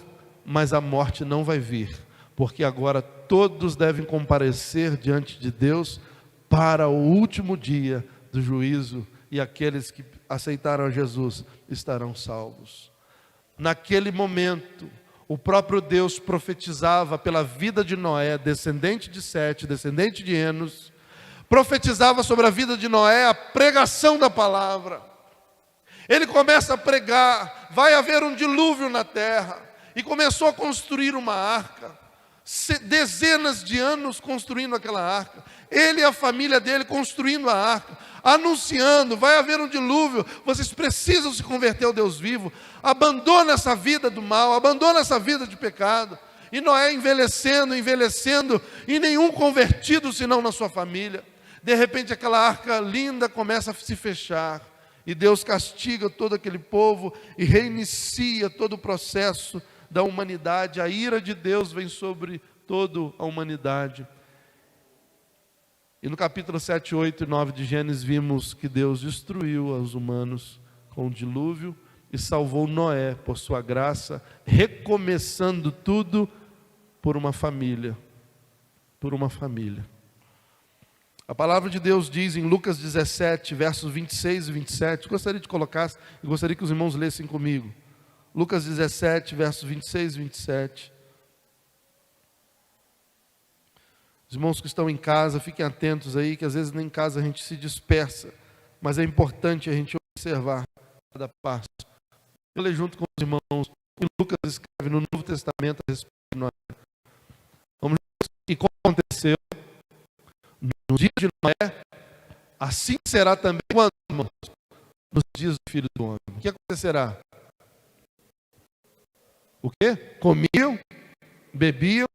mas a morte não vai vir, porque agora todos devem comparecer diante de Deus para o último dia do juízo, e aqueles que aceitaram a Jesus estarão salvos. Naquele momento, o próprio Deus profetizava pela vida de Noé, descendente de Sete, descendente de Enos, profetizava sobre a vida de Noé a pregação da palavra. Ele começa a pregar, vai haver um dilúvio na terra, e começou a construir uma arca, dezenas de anos construindo aquela arca, ele e a família dele construindo a arca, anunciando, vai haver um dilúvio, vocês precisam se converter ao Deus vivo, abandona essa vida do mal, abandona essa vida de pecado. E Noé envelhecendo, e nenhum convertido senão na sua família. De repente aquela arca linda começa a se fechar, e Deus castiga todo aquele povo, e reinicia todo o processo da humanidade. A ira de Deus vem sobre toda a humanidade. E no capítulo 7, 8 e 9 de Gênesis vimos que Deus destruiu os humanos com o dilúvio e salvou Noé por sua graça, recomeçando tudo por uma família. Por uma família. A palavra de Deus diz em Lucas 17, versos 26 e 27, gostaria de colocar, e gostaria que os irmãos lessem comigo. Lucas 17, versos 26 e 27. Os irmãos que estão em casa, fiquem atentos aí, que às vezes nem em casa a gente se dispersa, mas é importante a gente observar cada passo. Eu leio junto com os irmãos, e Lucas escreve no Novo Testamento a respeito de Noé. Vamos ver, e como aconteceu no dia de Noé, assim será também quando, irmãos, nos dias do Filho do Homem. O que acontecerá? O quê? Comiam, bebiam,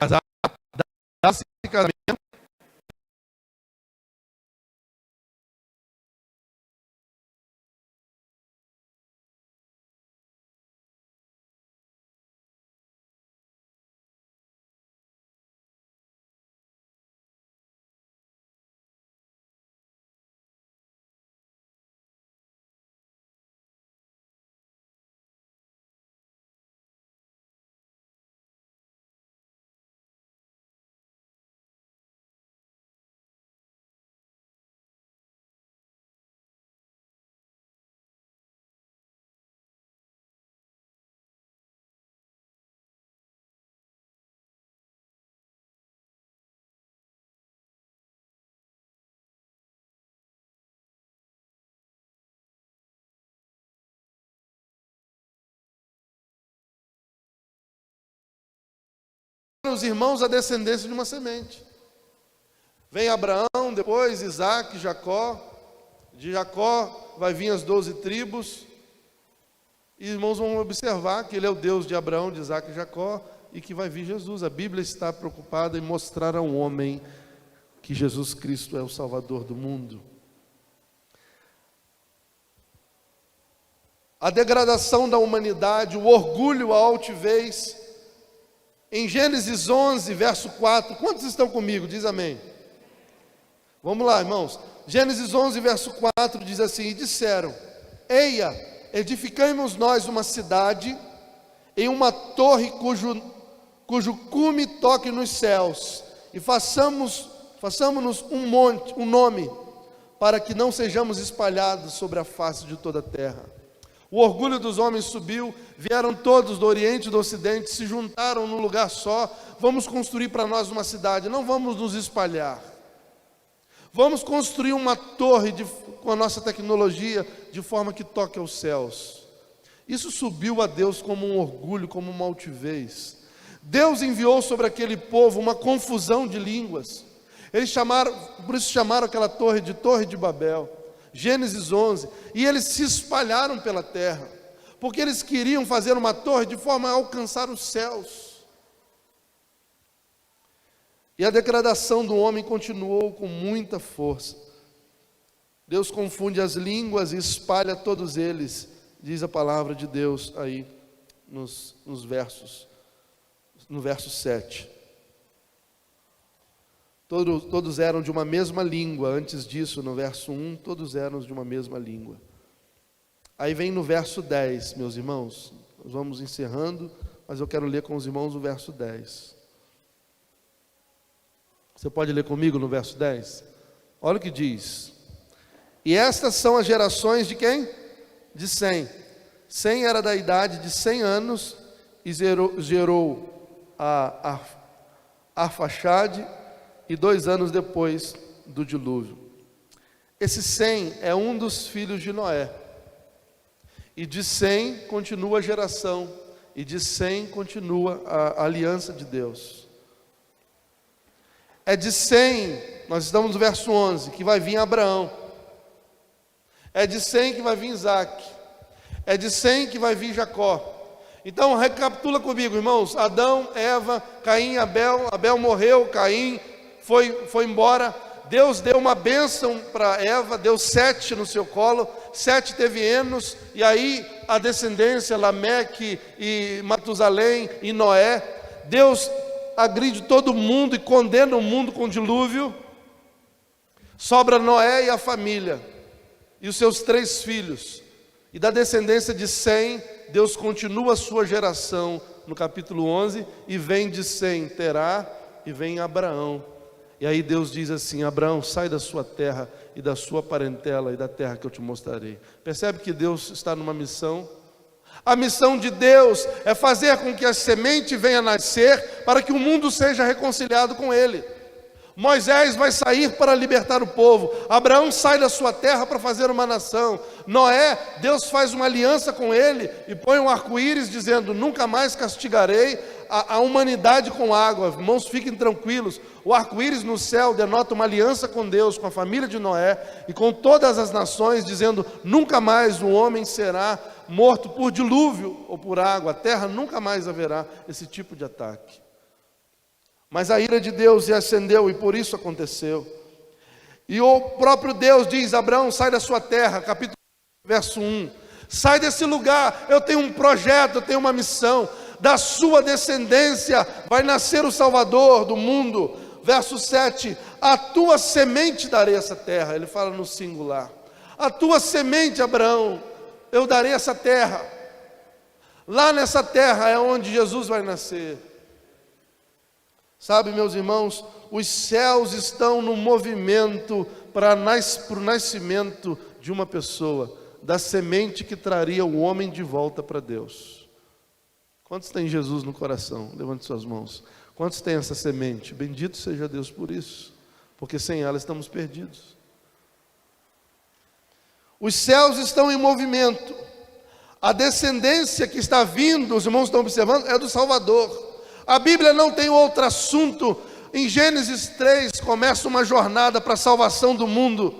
casavam, davam-se em casamento. Os irmãos a descendência de uma semente. Vem Abraão, depois Isaac, Jacó. De Jacó vai vir as 12 tribos. E irmãos vão observar que ele é o Deus de Abraão, de Isaac e Jacó, e que vai vir Jesus. A Bíblia está preocupada em mostrar ao homem que Jesus Cristo é o Salvador do mundo. A degradação da humanidade, o orgulho, a altivez, Em Gênesis 11, verso 4, quantos estão comigo? Diz amém. Vamos lá, irmãos. Gênesis 11, verso 4 diz assim: e disseram: eia, edificamos nós uma cidade em uma torre cujo cume toque nos céus, e façamos-nos um nome, para que não sejamos espalhados sobre a face de toda a terra. O orgulho dos homens subiu, vieram todos do Oriente e do Ocidente, se juntaram num lugar só. Vamos construir para nós uma cidade, não vamos nos espalhar. Vamos construir uma torre com a nossa tecnologia, de forma que toque aos céus. Isso subiu a Deus como um orgulho, como uma altivez. Deus enviou sobre aquele povo uma confusão de línguas. Por isso chamaram aquela torre de Babel. Gênesis 11, e eles se espalharam pela terra, porque eles queriam fazer uma torre de forma a alcançar os céus. E a degradação do homem continuou com muita força. Deus confunde as línguas e espalha todos eles, diz a palavra de Deus aí nos versos, no verso 7. Todos eram de uma mesma língua. Antes disso, no verso 1, todos eram de uma mesma língua. Aí vem no verso 10, meus irmãos, nós vamos encerrando, mas eu quero ler com os irmãos o verso 10. Você pode ler comigo no verso 10? Olha o que diz: e estas são as gerações de quem? De Sem. Sem era da idade de 100 anos, e gerou a Arfaxade, e 2 anos depois do dilúvio. Esse Sem é um dos filhos de Noé. E de Sem continua a geração, e de Sem continua a aliança de Deus. É de Sem, nós estamos no verso 11, que vai vir Abraão. É de Sem que vai vir Isaac. É de Sem que vai vir Jacó. Então recapitula comigo, irmãos: Adão, Eva, Caim, Abel morreu, Caim foi embora. Deus deu uma bênção para Eva, deu 7 no seu colo, 7 teve Enos, e aí a descendência, Lameque e Matusalém e Noé. Deus agride todo mundo e condena o mundo com dilúvio. Sobra Noé e a família, e os seus 3 filhos. E da descendência de Sem, Deus continua a sua geração no capítulo 11, e vem de Sem Terá, e vem Abraão. E aí Deus diz assim: Abraão, sai da sua terra e da sua parentela e da terra que eu te mostrarei. Percebe que Deus está numa missão? A missão de Deus é fazer com que a semente venha nascer, para que o mundo seja reconciliado com Ele. Moisés vai sair para libertar o povo. Abraão sai da sua terra para fazer uma nação. Noé, Deus faz uma aliança com ele e põe um arco-íris dizendo: nunca mais castigarei a humanidade com água. Irmãos, fiquem tranquilos. O arco-íris no céu denota uma aliança com Deus, com a família de Noé e com todas as nações, dizendo: nunca mais o homem será morto por dilúvio ou por água. A terra nunca mais haverá esse tipo de ataque. Mas a ira de Deus se acendeu, e por isso aconteceu. E o próprio Deus diz: Abraão, sai da sua terra, capítulo 1, verso 1. Sai desse lugar, eu tenho um projeto, eu tenho uma missão. Da sua descendência vai nascer o Salvador do mundo. Verso 7, a tua semente darei essa terra. Ele fala no singular. A tua semente, Abraão, eu darei essa terra. Lá nessa terra é onde Jesus vai nascer. Sabe, meus irmãos, os céus estão no movimento para o nascimento de uma pessoa, da semente que traria o homem de volta para Deus. Quantos têm Jesus no coração? Levante suas mãos. Quantos têm essa semente? Bendito seja Deus por isso, porque sem ela estamos perdidos. Os céus estão em movimento. A descendência que está vindo, os irmãos estão observando, é do Salvador. A Bíblia não tem outro assunto. Em Gênesis 3 começa uma jornada para a salvação do mundo.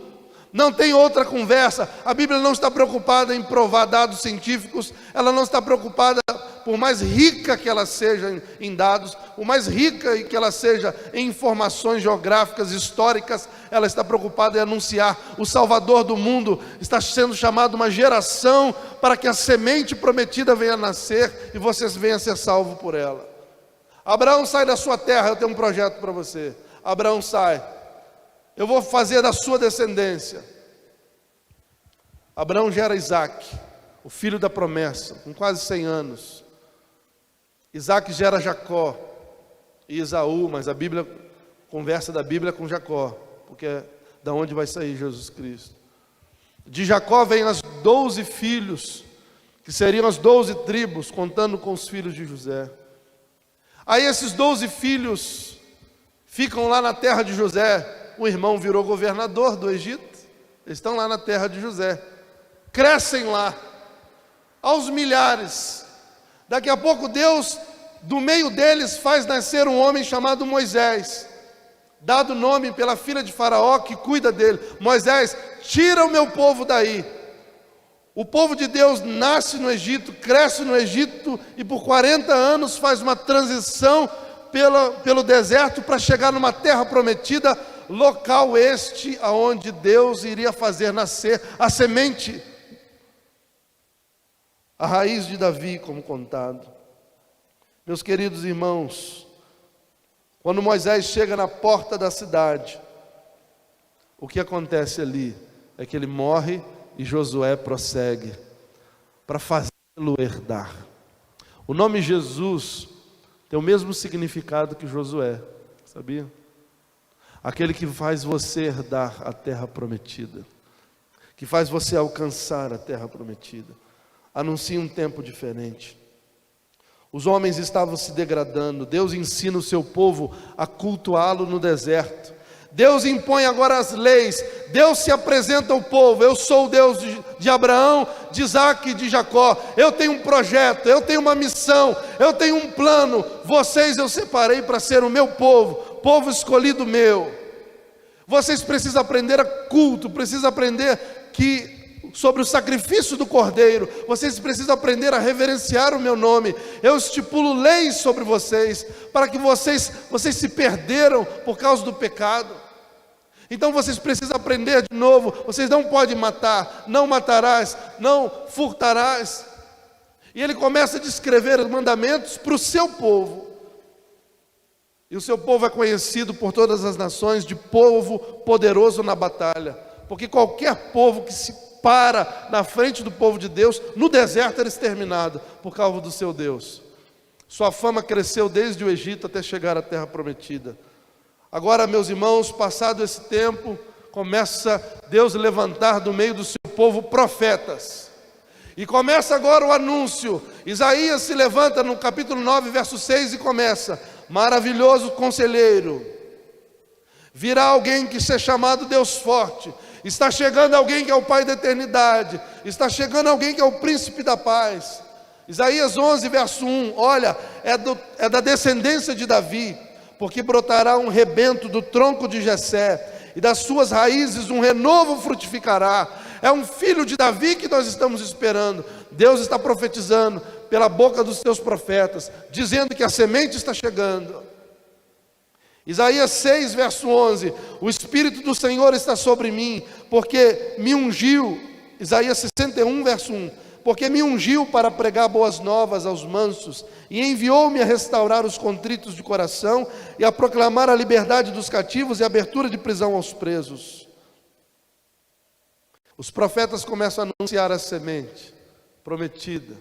Não tem outra conversa. A Bíblia não está preocupada em provar dados científicos. Ela não está preocupada, por mais rica que ela seja em dados, por mais rica que ela seja em informações geográficas, históricas, ela está preocupada em anunciar: o Salvador do mundo está sendo chamado uma geração para que a semente prometida venha a nascer e você venha a ser salvo por ela. Abraão, sai da sua terra, eu tenho um projeto para você. Abraão, sai. Eu vou fazer da sua descendência. Abraão gera Isaac, o filho da promessa, com quase 100 anos. Isaac gera Jacó e Esaú, mas a Bíblia, conversa da Bíblia com Jacó, porque é da onde vai sair Jesus Cristo. De Jacó vêm as 12 filhos, que seriam as 12 tribos, contando com os filhos de José. Aí esses 12 filhos ficam lá na terra de José. O irmão virou governador do Egito, eles estão lá na terra de José. Crescem lá, aos milhares. Daqui a pouco Deus, do meio deles, faz nascer um homem chamado Moisés, dado nome pela filha de Faraó que cuida dele. Moisés, tira o meu povo daí. O povo de Deus nasce no Egito, cresce no Egito e por 40 anos faz uma transição pelo deserto para chegar numa terra prometida, local este aonde Deus iria fazer nascer a semente, a raiz de Davi, como contado. Meus queridos irmãos, quando Moisés chega na porta da cidade, o que acontece ali é que ele morre e Josué prossegue para fazê-lo herdar. O nome Jesus tem o mesmo significado que Josué, sabia? Aquele que faz você herdar a terra prometida, que faz você alcançar a terra prometida. Anuncia um tempo diferente. Os homens estavam se degradando. Deus ensina o seu povo a cultuá-lo no deserto. Deus impõe agora as leis. Deus se apresenta ao povo. Eu sou o Deus de Abraão, de Isaac e de Jacó. Eu tenho um projeto, eu tenho uma missão, eu tenho um plano. Vocês eu separei para ser o meu povo, povo escolhido meu. Vocês precisam aprender a culto, precisam aprender sobre o sacrifício do Cordeiro. Vocês precisam aprender a reverenciar o meu nome. Eu estipulo leis sobre vocês, para que vocês se perderam por causa do pecado. Então vocês precisam aprender de novo. Vocês não podem matar, não matarás, não furtarás. E ele começa a descrever os mandamentos para o seu povo. E o seu povo é conhecido por todas as nações de povo poderoso na batalha, porque qualquer povo que se para na frente do povo de Deus, no deserto era exterminado por causa do seu Deus. Sua fama cresceu desde o Egito até chegar à terra prometida. Agora, meus irmãos, passado esse tempo, começa Deus a levantar do meio do seu povo profetas. E começa agora o anúncio. Isaías se levanta no capítulo 9, verso 6 e começa: maravilhoso conselheiro, virá alguém que seja chamado Deus forte. Está chegando alguém que é o Pai da eternidade. Está chegando alguém que é o príncipe da paz. Isaías 11, verso 1. Olha, é da descendência de Davi, porque brotará um rebento do tronco de Jessé, e das suas raízes um renovo frutificará. É um filho de Davi que nós estamos esperando. Deus está profetizando pela boca dos seus profetas, dizendo que a semente está chegando. Isaías 6, verso 11, o Espírito do Senhor está sobre mim, porque me ungiu. Isaías 61, verso 1, porque me ungiu para pregar boas novas aos mansos, e enviou-me a restaurar os contritos de coração, e a proclamar a liberdade dos cativos, e a abertura de prisão aos presos. Os profetas começam a anunciar a semente prometida,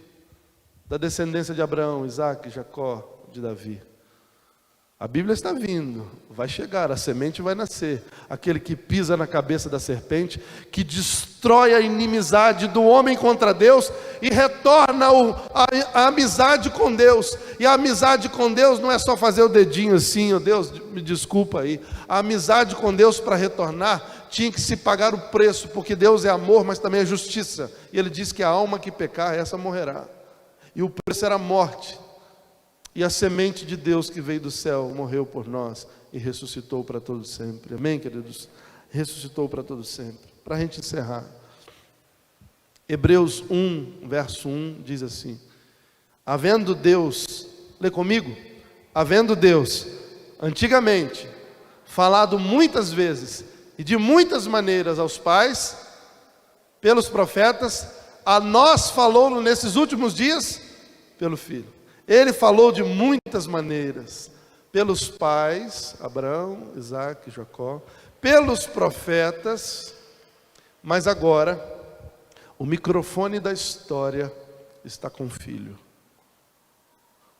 da descendência de Abraão, Isaac, Jacó, de Davi. A Bíblia está vindo, vai chegar, a semente vai nascer. Aquele que pisa na cabeça da serpente, que destrói a inimizade do homem contra Deus e retorna a amizade com Deus. E a amizade com Deus não é só fazer o dedinho assim, oh Deus, me desculpa aí. A amizade com Deus, para retornar, tinha que se pagar o preço, porque Deus é amor, mas também é justiça. E ele diz que a alma que pecar, essa morrerá. E o preço era a morte. E a semente de Deus que veio do céu morreu por nós e ressuscitou para todo sempre. Amém, queridos? Ressuscitou para todo sempre. Para a gente encerrar, Hebreus 1, verso 1 diz assim: havendo Deus, lê comigo, havendo Deus antigamente falado muitas vezes e de muitas maneiras aos pais, pelos profetas, a nós falou nesses últimos dias pelo Filho. Ele falou de muitas maneiras, pelos pais, Abraão, Isaac, Jacó, pelos profetas, mas agora o microfone da história está com o Filho,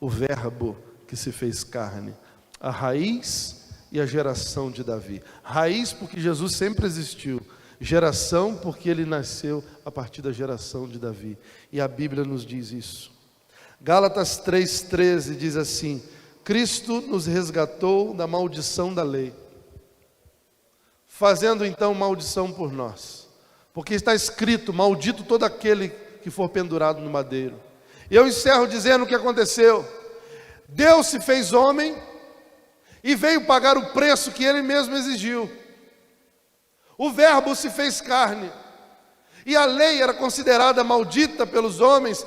o Verbo que se fez carne, a raiz e a geração de Davi. Raiz porque Jesus sempre existiu, geração porque ele nasceu a partir da geração de Davi, e a Bíblia nos diz isso. Gálatas 3,13 diz assim: Cristo nos resgatou da maldição da lei, fazendo então maldição por nós, porque está escrito: maldito todo aquele que for pendurado no madeiro. E eu encerro dizendo o que aconteceu. Deus se fez homem e veio pagar o preço que ele mesmo exigiu. O Verbo se fez carne, e a lei era considerada maldita pelos homens.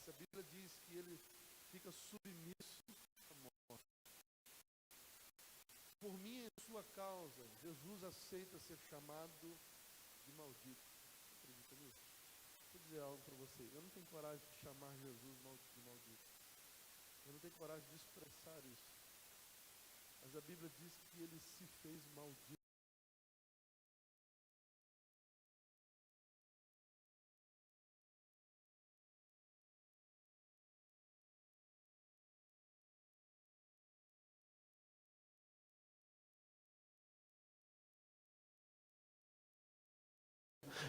A Bíblia diz que ele fica submisso à morte. Por minha e sua causa, Jesus aceita ser chamado de maldito. Você acredita nisso? Deixa eu dizer algo para você. Eu não tenho coragem de chamar Jesus de maldito. Eu não tenho coragem de expressar isso. Mas a Bíblia diz que ele se fez maldito.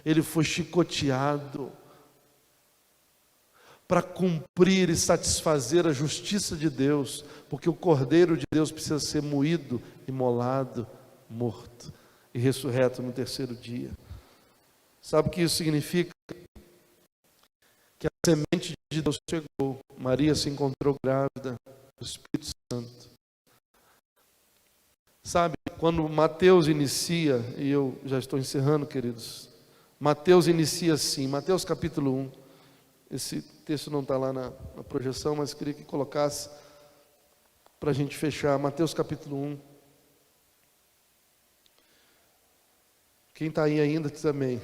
Ele foi chicoteado para cumprir e satisfazer a justiça de Deus, porque o Cordeiro de Deus precisa ser moído, imolado, morto e ressurreto no terceiro dia. Sabe o que isso significa? Que a semente de Deus chegou, Maria se encontrou grávida do Espírito Santo. Sabe, quando Mateus inicia, e eu já estou encerrando, queridos, Mateus inicia assim, Mateus capítulo 1, esse texto não está lá na projeção, mas queria que colocasse para a gente fechar, Mateus capítulo 1. Quem está aí ainda também.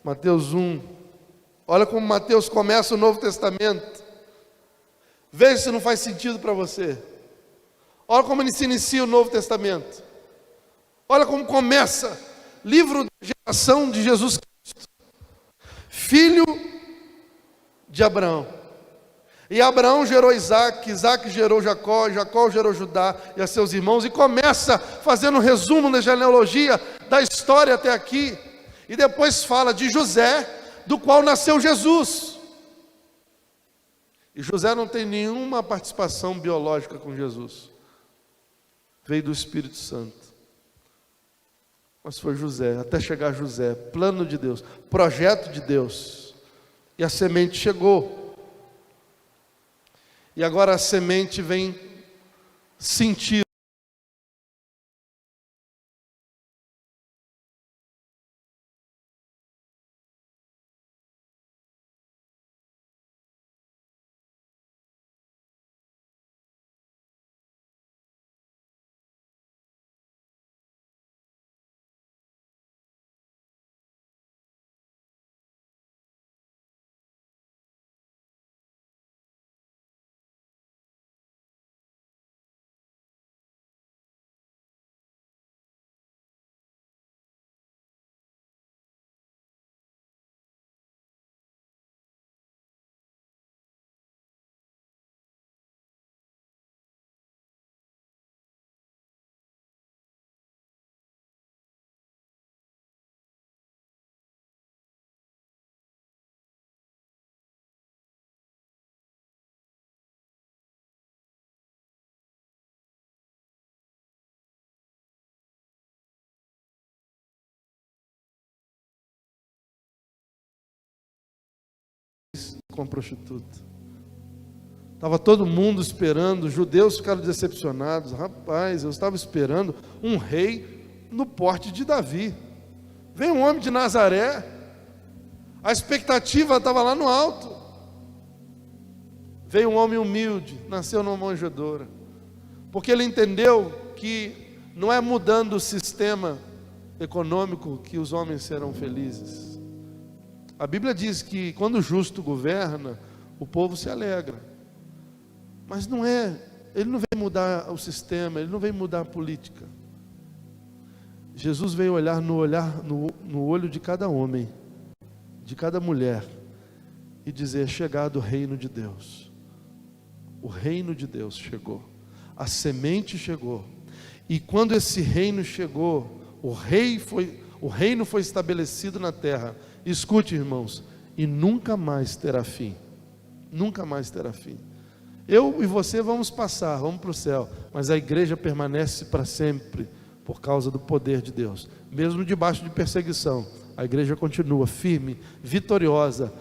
Mateus 1, olha como Mateus começa o Novo Testamento, veja se não faz sentido para você. Olha como ele se inicia o Novo Testamento, olha como começa, livro da geração de Jesus Cristo, filho de Abraão, e Abraão gerou Isaac, Isaac gerou Jacó, Jacó gerou Judá e a seus irmãos, e começa fazendo um resumo da genealogia da história até aqui, e depois fala de José, do qual nasceu Jesus, e José não tem nenhuma participação biológica com Jesus, veio do Espírito Santo. Mas foi José, até chegar José, plano de Deus, projeto de Deus. E a semente chegou. E agora a semente vem sentir com a prostituta. Estava todo mundo esperando, os judeus ficaram decepcionados. Rapaz, eu estava esperando um rei no porte de Davi. Veio um homem de Nazaré, a expectativa estava lá no alto. Veio um homem humilde, nasceu numa manjedoura, porque ele entendeu que não é mudando o sistema econômico que os homens serão felizes. A Bíblia diz que quando o justo governa, o povo se alegra. Mas não é, ele não veio mudar o sistema, ele não veio mudar a política. Jesus veio olhar no olho de cada homem, de cada mulher, e dizer: chegado o reino de Deus. O reino de Deus chegou, a semente chegou. E quando esse reino chegou, o reino foi estabelecido na terra. Escute, irmãos, e nunca mais terá fim. Nunca mais terá fim. Eu e você vamos passar, vamos para o céu, mas a igreja permanece para sempre, por causa do poder de Deus. Mesmo debaixo de perseguição, a igreja continua firme, vitoriosa,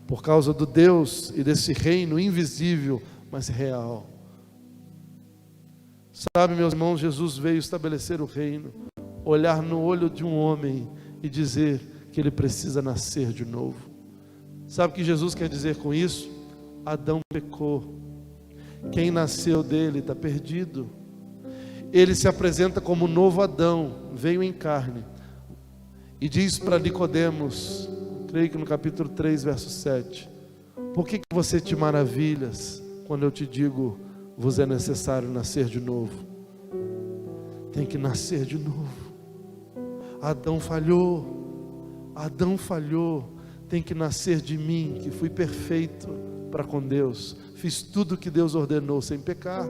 por causa do Deus e desse reino invisível, mas real. Sabe, meus irmãos, Jesus veio estabelecer o reino, olhar no olho de um homem e dizer que ele precisa nascer de novo. Sabe o que Jesus quer dizer com isso? Adão pecou. Quem nasceu dele está perdido. Ele se apresenta como novo Adão, veio em carne, e diz para Nicodemos, creio que no capítulo 3, verso 7, por que você te maravilhas quando eu te digo, vos é necessário nascer de novo? Tem que nascer de novo. Adão falhou, tem que nascer de mim, que fui perfeito para com Deus, fiz tudo o que Deus ordenou sem pecar.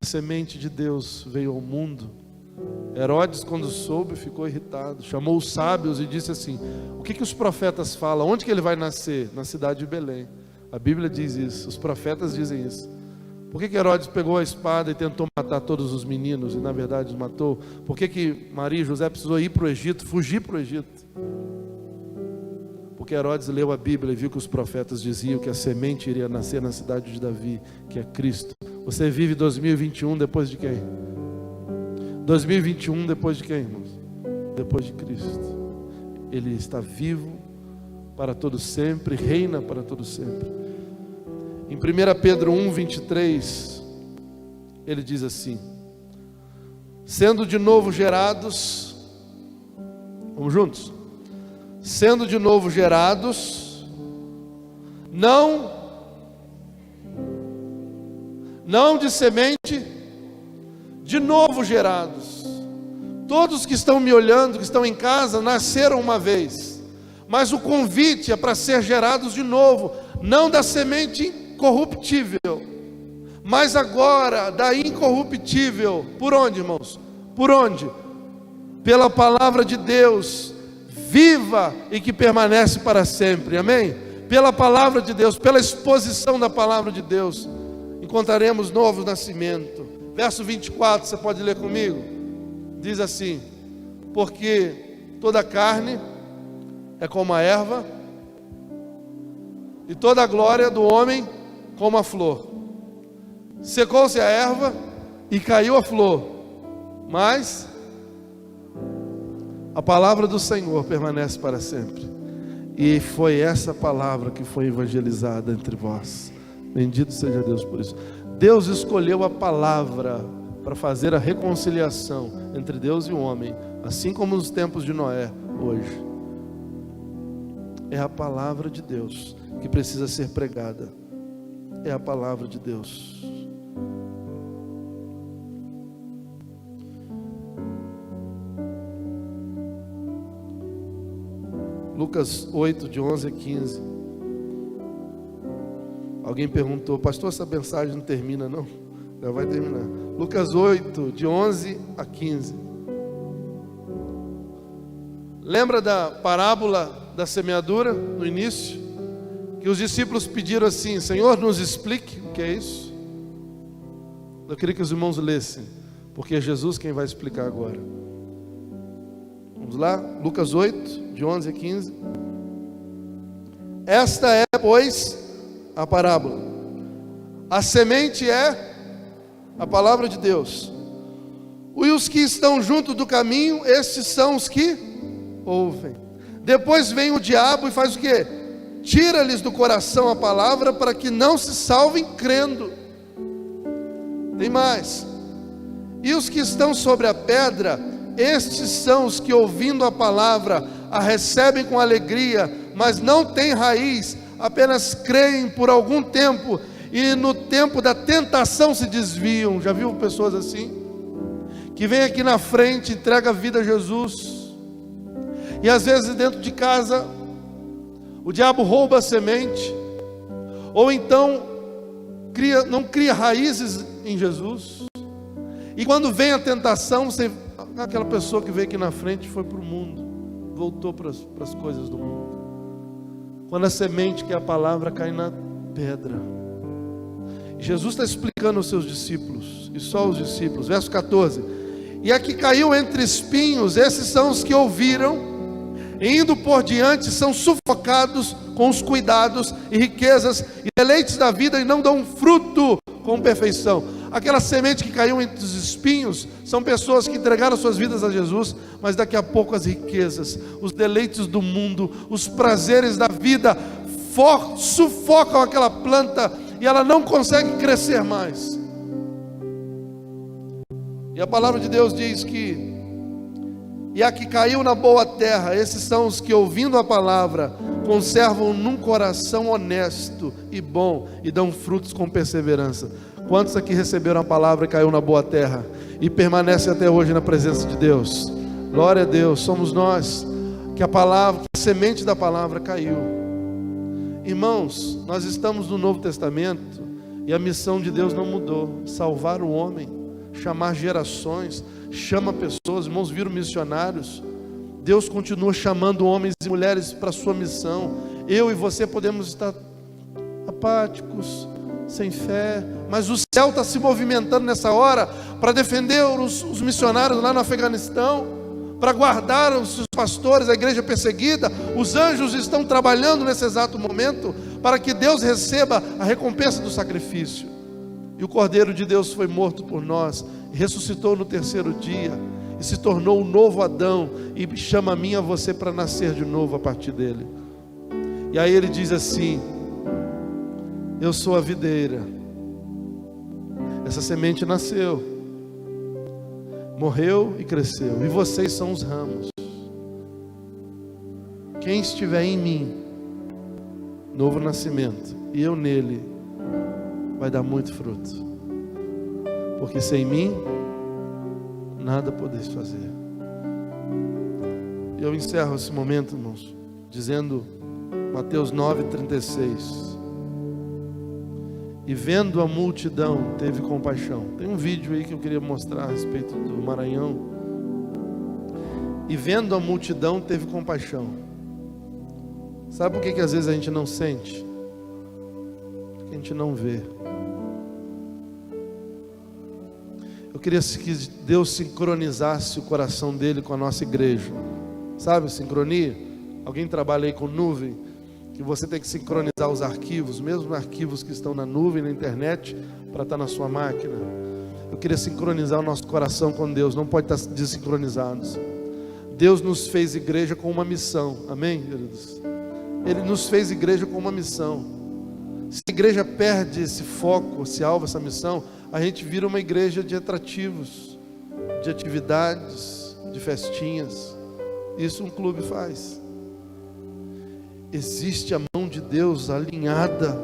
A semente de Deus veio ao mundo. Herodes, quando soube, ficou irritado, chamou os sábios e disse assim: o que os profetas falam? Onde que ele vai nascer? Na cidade de Belém. A Bíblia diz isso, os profetas dizem isso. Por que Herodes pegou a espada e tentou matar todos os meninos e na verdade os matou? Por que Maria e José precisou ir para o Egito, fugir para o Egito? Porque Herodes leu a Bíblia e viu que os profetas diziam que a semente iria nascer na cidade de Davi, que é Cristo. Você vive 2021 depois de quem? 2021 depois de quem, irmãos? Depois de Cristo. Ele está vivo para todo sempre, reina para todo sempre. Em 1 Pedro 1:23, ele diz assim: sendo de novo gerados, vamos juntos? Sendo de novo gerados, não de semente, de novo gerados. Todos que estão me olhando, que estão em casa, nasceram uma vez, mas o convite é para ser gerados de novo, não da semente corruptível, mas agora da incorruptível. Por onde, irmãos? Por onde? Pela palavra de Deus, viva e que permanece para sempre, amém? Pela palavra de Deus, pela exposição da palavra de Deus, encontraremos novo nascimento. Verso 24, você pode ler comigo? Diz assim: porque toda carne é como a erva, e toda a glória do homem como a flor. Secou-se a erva e caiu a flor, mas a palavra do Senhor permanece para sempre. E foi essa palavra que foi evangelizada entre vós. Bendito seja Deus por isso. Deus escolheu a palavra para fazer a reconciliação entre Deus e o homem, assim como nos tempos de Noé hoje. É a palavra de Deus que precisa ser pregada. É a palavra de Deus. Lucas 8, de 11 a 15. Alguém perguntou: pastor, essa mensagem não termina não? Já vai terminar. Lucas 8, de 11 a 15. Lembra da parábola da semeadura no início? Que os discípulos pediram assim: Senhor, nos explique o que é isso. Eu queria que os irmãos lessem, porque é Jesus quem vai explicar agora. Vamos lá? Lucas 8, de 11 a 15. Esta é, pois, a parábola. A semente é a palavra de Deus. E os que estão junto do caminho, estes são os que ouvem. Depois vem o diabo e faz o quê? Tira-lhes do coração a palavra, para que não se salvem crendo. Tem mais. E os que estão sobre a pedra, estes são os que, ouvindo a palavra, a recebem com alegria, mas não têm raiz, apenas creem por algum tempo, e no tempo da tentação se desviam. Já viu pessoas assim? Que vem aqui na frente, entrega a vida a Jesus, e às vezes dentro de casa o diabo rouba a semente, ou então não cria raízes em Jesus, e quando vem a tentação, aquela pessoa que veio aqui na frente foi para o mundo, voltou para as coisas do mundo. Quando a semente, que é a palavra, cai na pedra, Jesus está explicando aos seus discípulos, e só os discípulos, verso 14: e a que caiu entre espinhos, esses são os que ouviram, e indo por diante são sufocados com os cuidados e riquezas e deleites da vida, e não dão fruto com perfeição. Aquela semente que caiu entre os espinhos são pessoas que entregaram suas vidas a Jesus, mas daqui a pouco as riquezas, os deleites do mundo, os prazeres da vida sufocam aquela planta, e ela não consegue crescer mais. E a palavra de Deus diz que: e a que caiu na boa terra, esses são os que, ouvindo a palavra, conservam num coração honesto e bom, e dão frutos com perseverança. Quantos aqui receberam a palavra e caiu na boa terra, e permanecem até hoje na presença de Deus? Glória a Deus. Somos nós que a palavra, que a semente da palavra caiu. Irmãos, nós estamos no Novo Testamento, e a missão de Deus não mudou: salvar o homem, chamar gerações, chama pessoas. Irmãos, viram missionários? Deus continua chamando homens e mulheres para a sua missão. Eu e você podemos estar apáticos, sem fé, mas o céu está se movimentando nessa hora para defender os missionários lá no Afeganistão, para guardar os pastores, a igreja perseguida. Os anjos estão trabalhando nesse exato momento para que Deus receba a recompensa do sacrifício. E o Cordeiro de Deus foi morto por nós, ressuscitou no terceiro dia, e se tornou um novo Adão, e chama a mim e a você para nascer de novo a partir dele. E aí ele diz assim: eu sou a videira. Essa semente nasceu, morreu e cresceu, e vocês são os ramos. Quem estiver em mim, novo nascimento, e eu nele, vai dar muito fruto, porque sem mim nada podeis fazer. Eu encerro esse momento, irmãos, dizendo Mateus 9:36: e vendo a multidão, teve compaixão. Tem um vídeo aí que eu queria mostrar a respeito do Maranhão. E vendo a multidão, teve compaixão. Sabe por que às vezes a gente não sente? Porque a gente não vê. Eu queria que Deus sincronizasse o coração dele com a nossa igreja. Sabe, sincronia? Alguém trabalha aí com nuvem, que você tem que sincronizar os arquivos, mesmo arquivos que estão na nuvem, na internet, para estar na sua máquina. Eu queria sincronizar o nosso coração com Deus. Não pode estar desincronizados. Deus nos fez igreja com uma missão. Amém, queridos? Ele nos fez igreja com uma missão. Se a igreja perde esse foco, esse alvo, essa missão, a gente vira uma igreja de atrativos, de atividades, de festinhas. Isso um clube faz. Existe a mão de Deus alinhada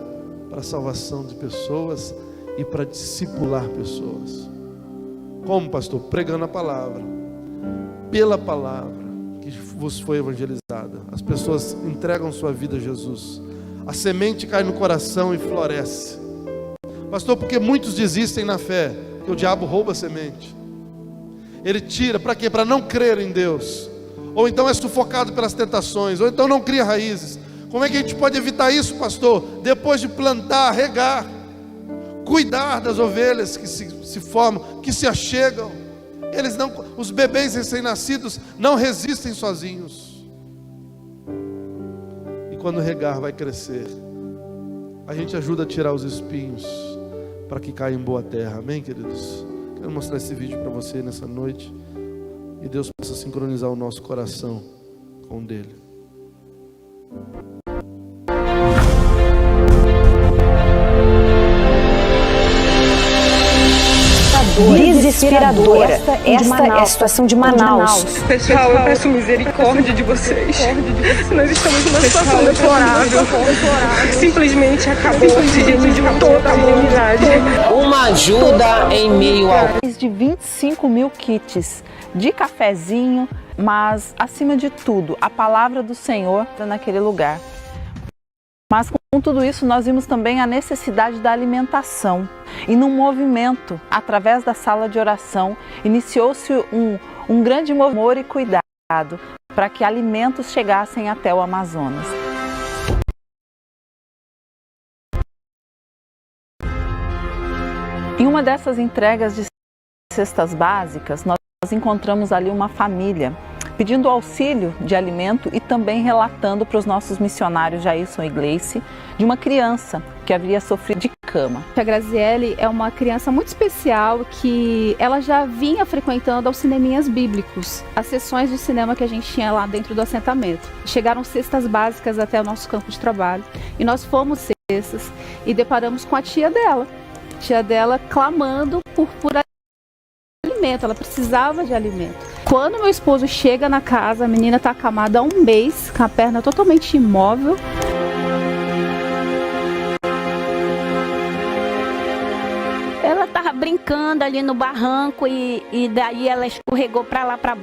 para a salvação de pessoas e para discipular pessoas. Como, pastor? Pregando a palavra. Pela palavra que vos foi evangelizada, as pessoas entregam sua vida a Jesus. A semente cai no coração e floresce. Pastor, porque muitos desistem na fé? Porque o diabo rouba a semente. Ele tira, para quê? Para não crer em Deus. Ou então é sufocado pelas tentações, ou então não cria raízes. Como é que a gente pode evitar isso, pastor? Depois de plantar, regar, cuidar das ovelhas que se formam, que se achegam. Os bebês recém-nascidos não resistem sozinhos. E quando regar vai crescer. A gente ajuda a tirar os espinhos para que caia em boa terra. Amém, queridos? Quero mostrar esse vídeo para você nessa noite. E Deus possa sincronizar o nosso coração com o dele. Desesperadora. Esta é a situação de Manaus. Pessoal, eu peço misericórdia de vocês. Nós estamos numa situação deplorável. Simplesmente acabou o oxigênio de toda a comunidade. Uma ajuda em meio ao... Mais de 25 mil kits de cafezinho, mas acima de tudo, a palavra do Senhor naquele lugar. Mas com tudo isso, nós vimos também a necessidade da alimentação. E num movimento, através da sala de oração, iniciou-se um grande amor e cuidado para que alimentos chegassem até o Amazonas. Em uma dessas entregas de cestas básicas, nós encontramos ali uma família pedindo auxílio de alimento e também relatando para os nossos missionários Jailson e Gleice de uma criança que havia sofrido de cama. A Graziele é uma criança muito especial que ela já vinha frequentando aos cineminhas bíblicos, as sessões de cinema que a gente tinha lá dentro do assentamento. Chegaram cestas básicas até o nosso campo de trabalho e nós fomos cestas e deparamos com a tia dela clamando por alimento, ela precisava de alimento. Quando meu esposo chega na casa, a menina está acamada há um mês, com a perna totalmente imóvel. Ela estava brincando ali no barranco e daí ela escorregou para lá para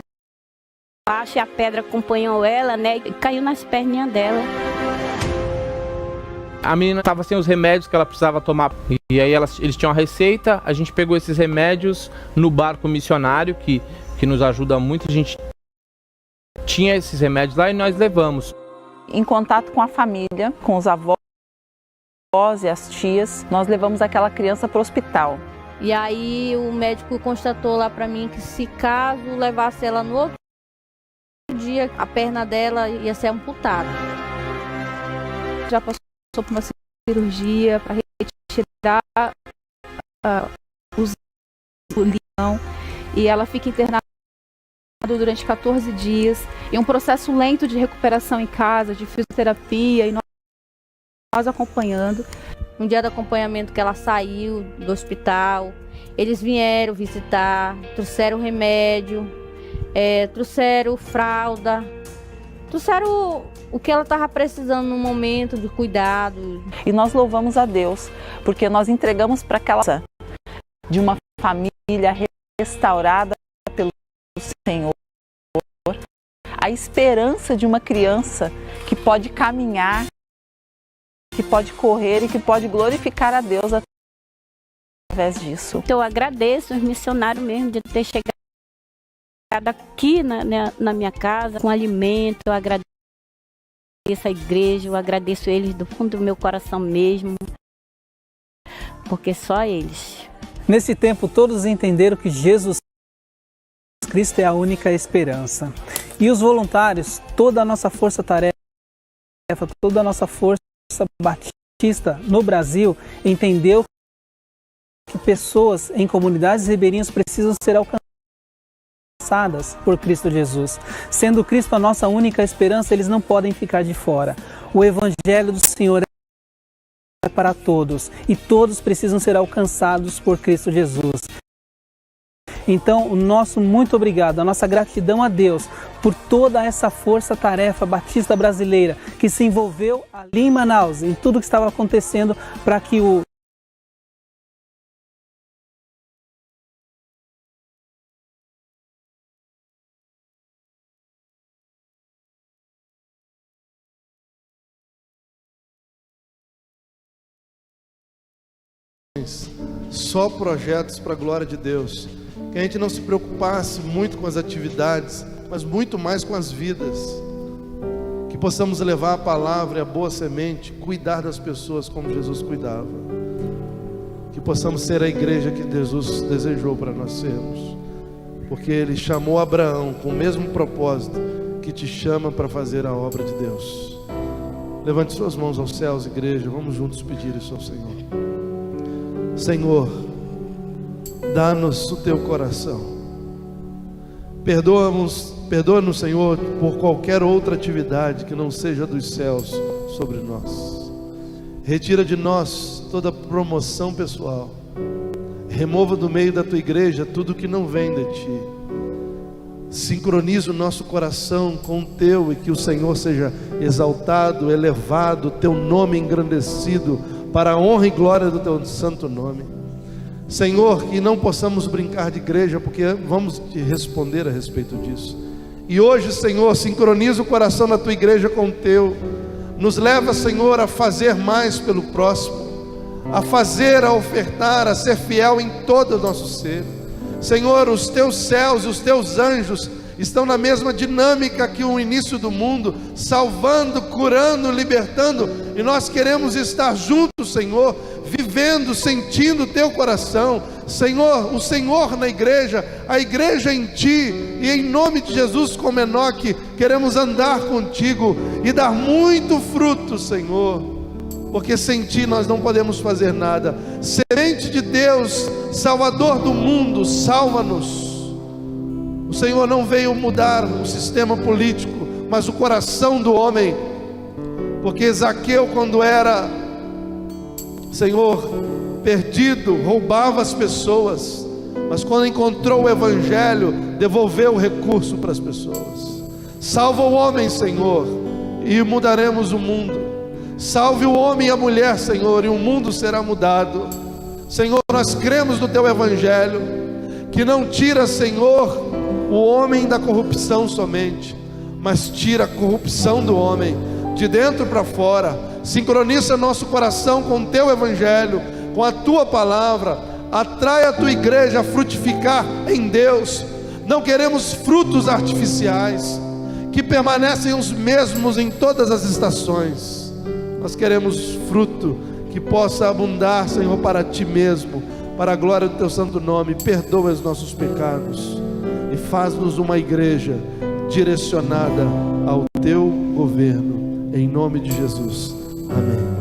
baixo e a pedra acompanhou ela, né? E caiu nas perninhas dela. A menina estava sem os remédios que ela precisava tomar. E aí eles tinham a receita, a gente pegou esses remédios no barco missionário, que nos ajuda muito. A gente tinha esses remédios lá e nós levamos. Em contato com a família, com os avós e as tias, nós levamos aquela criança para o hospital. E aí o médico constatou lá para mim que se caso levasse ela no outro dia, a perna dela ia ser amputada. Já passou por uma cirurgia para retirar o leão e ela fica internada durante 14 dias e um processo lento de recuperação em casa, de fisioterapia e nós acompanhando. No dia do acompanhamento que ela saiu do hospital, eles vieram visitar, trouxeram remédio, trouxeram fralda, trouxeram o que ela estava precisando no momento de cuidado. E nós louvamos a Deus, porque nós entregamos para aquela de uma família restaurada pelo Senhor, a esperança de uma criança que pode caminhar, que pode correr e que pode glorificar a Deus através disso. Então eu agradeço os missionários mesmo de ter chegado aqui na minha casa com alimento. Eu agradeço a igreja, eu agradeço eles do fundo do meu coração mesmo, porque só eles. Nesse tempo todos entenderam que Jesus Cristo é a única esperança. E os voluntários, toda a nossa força-tarefa, toda a nossa força batista no Brasil entendeu que pessoas em comunidades ribeirinhas precisam ser alcançadas por Cristo Jesus. Sendo Cristo a nossa única esperança, eles não podem ficar de fora. O Evangelho do Senhor é para todos e todos precisam ser alcançados por Cristo Jesus. Então, o nosso muito obrigado, a nossa gratidão a Deus por toda essa força-tarefa batista brasileira que se envolveu ali em Manaus, em tudo que estava acontecendo para que o só projetos para a glória de Deus. Que a gente não se preocupasse muito com as atividades, mas muito mais com as vidas. Que possamos levar a palavra e a boa semente, cuidar das pessoas como Jesus cuidava. Que possamos ser a igreja que Jesus desejou para nós sermos. Porque Ele chamou Abraão com o mesmo propósito que te chama para fazer a obra de Deus. Levante suas mãos aos céus, igreja. Vamos juntos pedir isso ao Senhor. Senhor, dá-nos o teu coração. Perdoa-nos, Senhor, por qualquer outra atividade que não seja dos céus sobre nós. Retira de nós toda promoção pessoal. Remova do meio da tua igreja tudo que não vem de ti. Sincroniza o nosso coração com o teu, e que o Senhor seja exaltado, elevado, teu nome engrandecido, para a honra e glória do teu santo nome. Senhor, que não possamos brincar de igreja, porque vamos te responder a respeito disso. E hoje, Senhor, sincroniza o coração da tua igreja com o teu. Nos leva, Senhor, a fazer mais pelo próximo, a fazer, a ofertar, a ser fiel em todo o nosso ser. Senhor, os teus céus e os teus anjos estão na mesma dinâmica que o início do mundo, salvando, curando, libertando, e nós queremos estar juntos, Senhor, vivendo, sentindo o teu coração. Senhor, o Senhor na igreja, a igreja em ti, e em nome de Jesus, como Enoque, queremos andar contigo e dar muito fruto, Senhor, porque sem ti nós não podemos fazer nada. Semente de Deus, Salvador do mundo, salva-nos. O Senhor não veio mudar o sistema político, mas o coração do homem, porque Zaqueu, quando era, Senhor, perdido, roubava as pessoas, mas quando encontrou o Evangelho, devolveu o recurso para as pessoas. Salva o homem, Senhor, e mudaremos o mundo. Salve o homem e a mulher, Senhor, e o mundo será mudado. Senhor, nós cremos no teu Evangelho, que não tira, Senhor, o homem da corrupção somente, mas tira a corrupção do homem de dentro para fora. Sincroniza nosso coração com o teu Evangelho, com a tua palavra. Atrai a tua igreja a frutificar em Deus. Não queremos frutos artificiais que permanecem os mesmos em todas as estações. Nós queremos fruto que possa abundar, Senhor, para ti mesmo, para a glória do teu santo nome. Perdoa os nossos pecados e faz-nos uma igreja direcionada ao teu governo, em nome de Jesus, amém.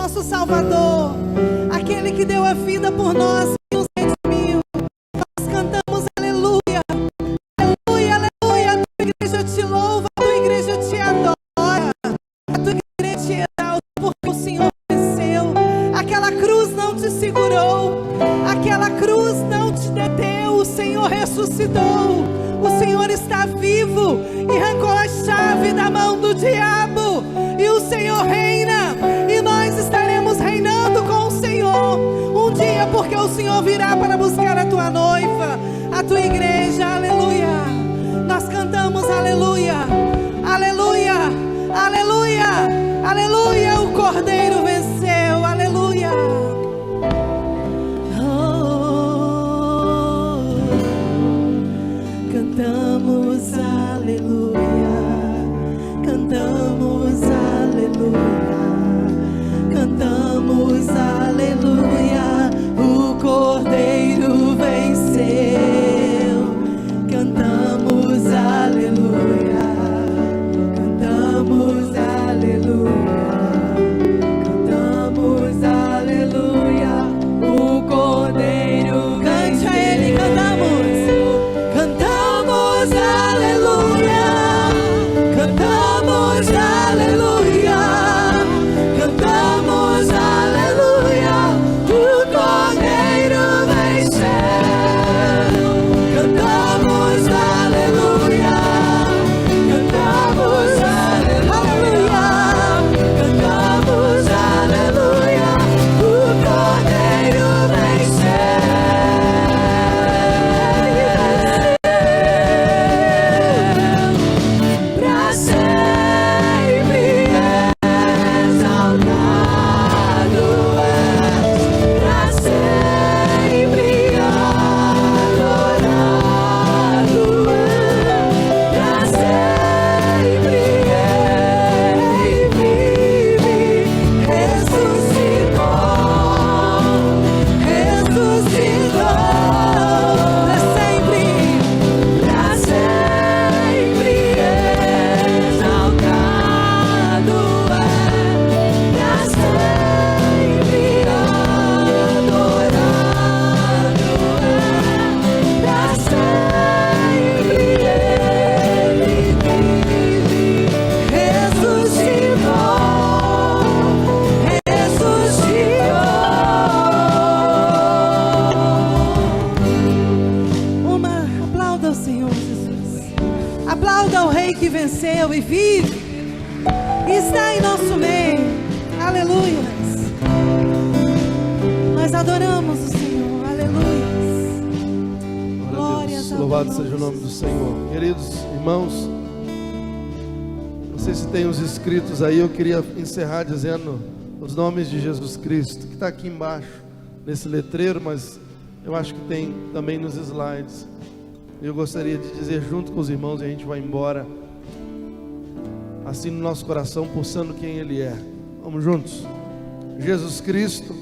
nosso Salvador, aquele que deu a vida por nós e nos redimiu. Nós cantamos aleluia, aleluia, aleluia. A tua igreja te louva, a tua igreja te adora, a tua igreja te exalta, porque o Senhor venceu. Aquela cruz não te segurou, aquela cruz não te deteu. O Senhor ressuscitou, o Senhor está vivo e arrancou a chave da mão do diabo. E o Senhor reina, e nós estaremos reinando com o Senhor um dia, porque o Senhor virá para buscar a tua noiva, a tua igreja. Aleluia. Nós cantamos aleluia, aleluia, aleluia, aleluia. O Cordeiro venceu, aleluia. Cantamos aleluia, cantamos aleluia, cantamos aleluia. O Cordeiro venceu, cantamos aleluia, cantamos aleluia, cantamos aleluia. O Cordeiro cante a Ele, cantamos. Cantamos aleluia, cantamos aleluia, cantamos aleluia. O Cordeiro venceu, cantamos aleluia, cantamos aleluia, cantamos aleluia. O Cordeiro venceu. E vive, está em nosso meio, aleluia. Nós adoramos o Senhor, aleluia. Glória a Deus, louvado seja o nome do Senhor. Queridos irmãos, não sei se tem os inscritos aí, eu queria encerrar dizendo os nomes de Jesus Cristo, que está aqui embaixo, nesse letreiro, mas eu acho que tem também nos slides. Eu gostaria de dizer junto com os irmãos, e a gente vai embora, assim no nosso coração, pulsando quem Ele é. Vamos juntos. Jesus Cristo,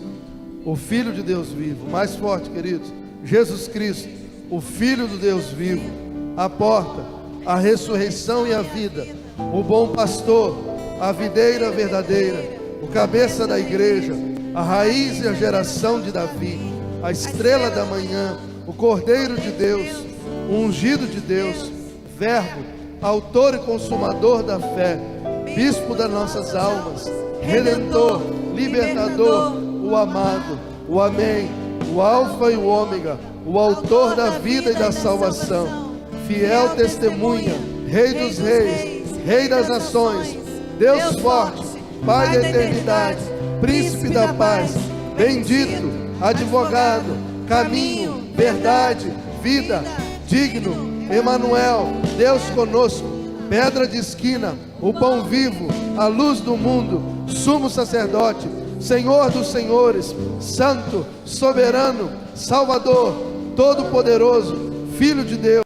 o Filho de Deus vivo. Mais forte, queridos. Jesus Cristo, o Filho do Deus vivo, a porta, a ressurreição e a vida, o bom pastor, a videira verdadeira, o cabeça da igreja, a raiz e a geração de Davi, a estrela da manhã, o Cordeiro de Deus, o ungido de Deus, Verbo, autor e consumador da fé, bispo das nossas almas, redentor, libertador, o amado, o amém, o alfa e o ômega, o autor da vida e da salvação, fiel testemunha, rei dos reis, rei das nações, Deus forte, Pai da eternidade, príncipe da paz, bendito, advogado, caminho, verdade, vida, digno, Emanuel, Deus conosco, pedra de esquina, o pão vivo, a luz do mundo, sumo sacerdote, Senhor dos senhores, santo, soberano, Salvador, todo-poderoso, Filho de Deus,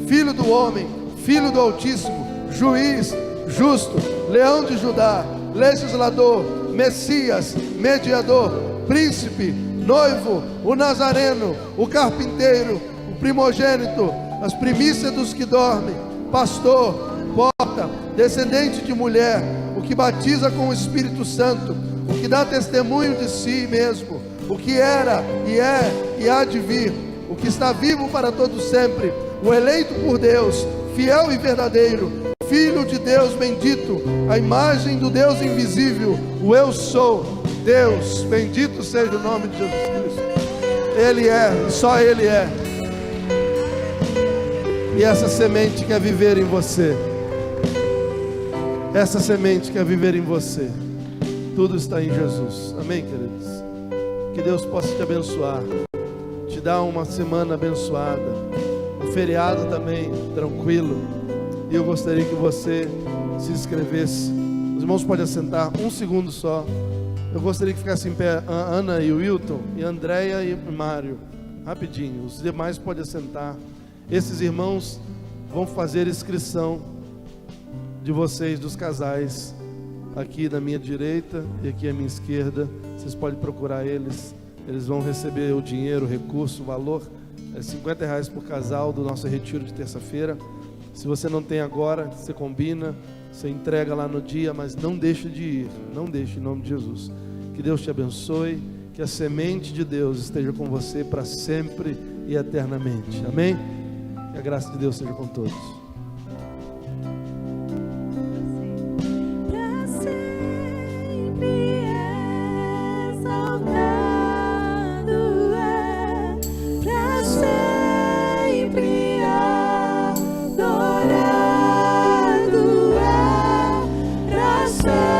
Filho do homem, Filho do Altíssimo, juiz, justo, Leão de Judá, legislador, Messias, mediador, príncipe, noivo, o Nazareno, o carpinteiro, o primogênito, as primícias dos que dormem, pastor, porta, descendente de mulher, o que batiza com o Espírito Santo, o que dá testemunho de si mesmo, o que era e é e há de vir, o que está vivo para todo sempre, o eleito por Deus, fiel e verdadeiro, Filho de Deus bendito, a imagem do Deus invisível, o eu sou, Deus, bendito seja o nome de Jesus Cristo. Ele é, e só Ele é. E essa semente quer viver em você. Essa semente quer viver em você. Tudo está em Jesus. Amém, queridos? Que Deus possa te abençoar, te dar uma semana abençoada, um feriado também tranquilo. E eu gostaria que você se inscrevesse. Os irmãos podem assentar um segundo só. Eu gostaria que ficasse em pé a Ana e o Wilton, e a Andréia e o Mário. Rapidinho, os demais podem assentar. Esses irmãos vão fazer inscrição de vocês, dos casais, aqui na minha direita e aqui à minha esquerda. Vocês podem procurar eles. Eles vão receber o dinheiro, o recurso, o valor é R$50 por casal do nosso retiro de terça-feira. Se você não tem agora, você combina, você entrega lá no dia, mas não deixe de ir, não deixe, em nome de Jesus. Que Deus te abençoe, que a semente de Deus esteja com você para sempre e eternamente. Amém? Que a graça de Deus seja com todos. Adorado é pra sempre.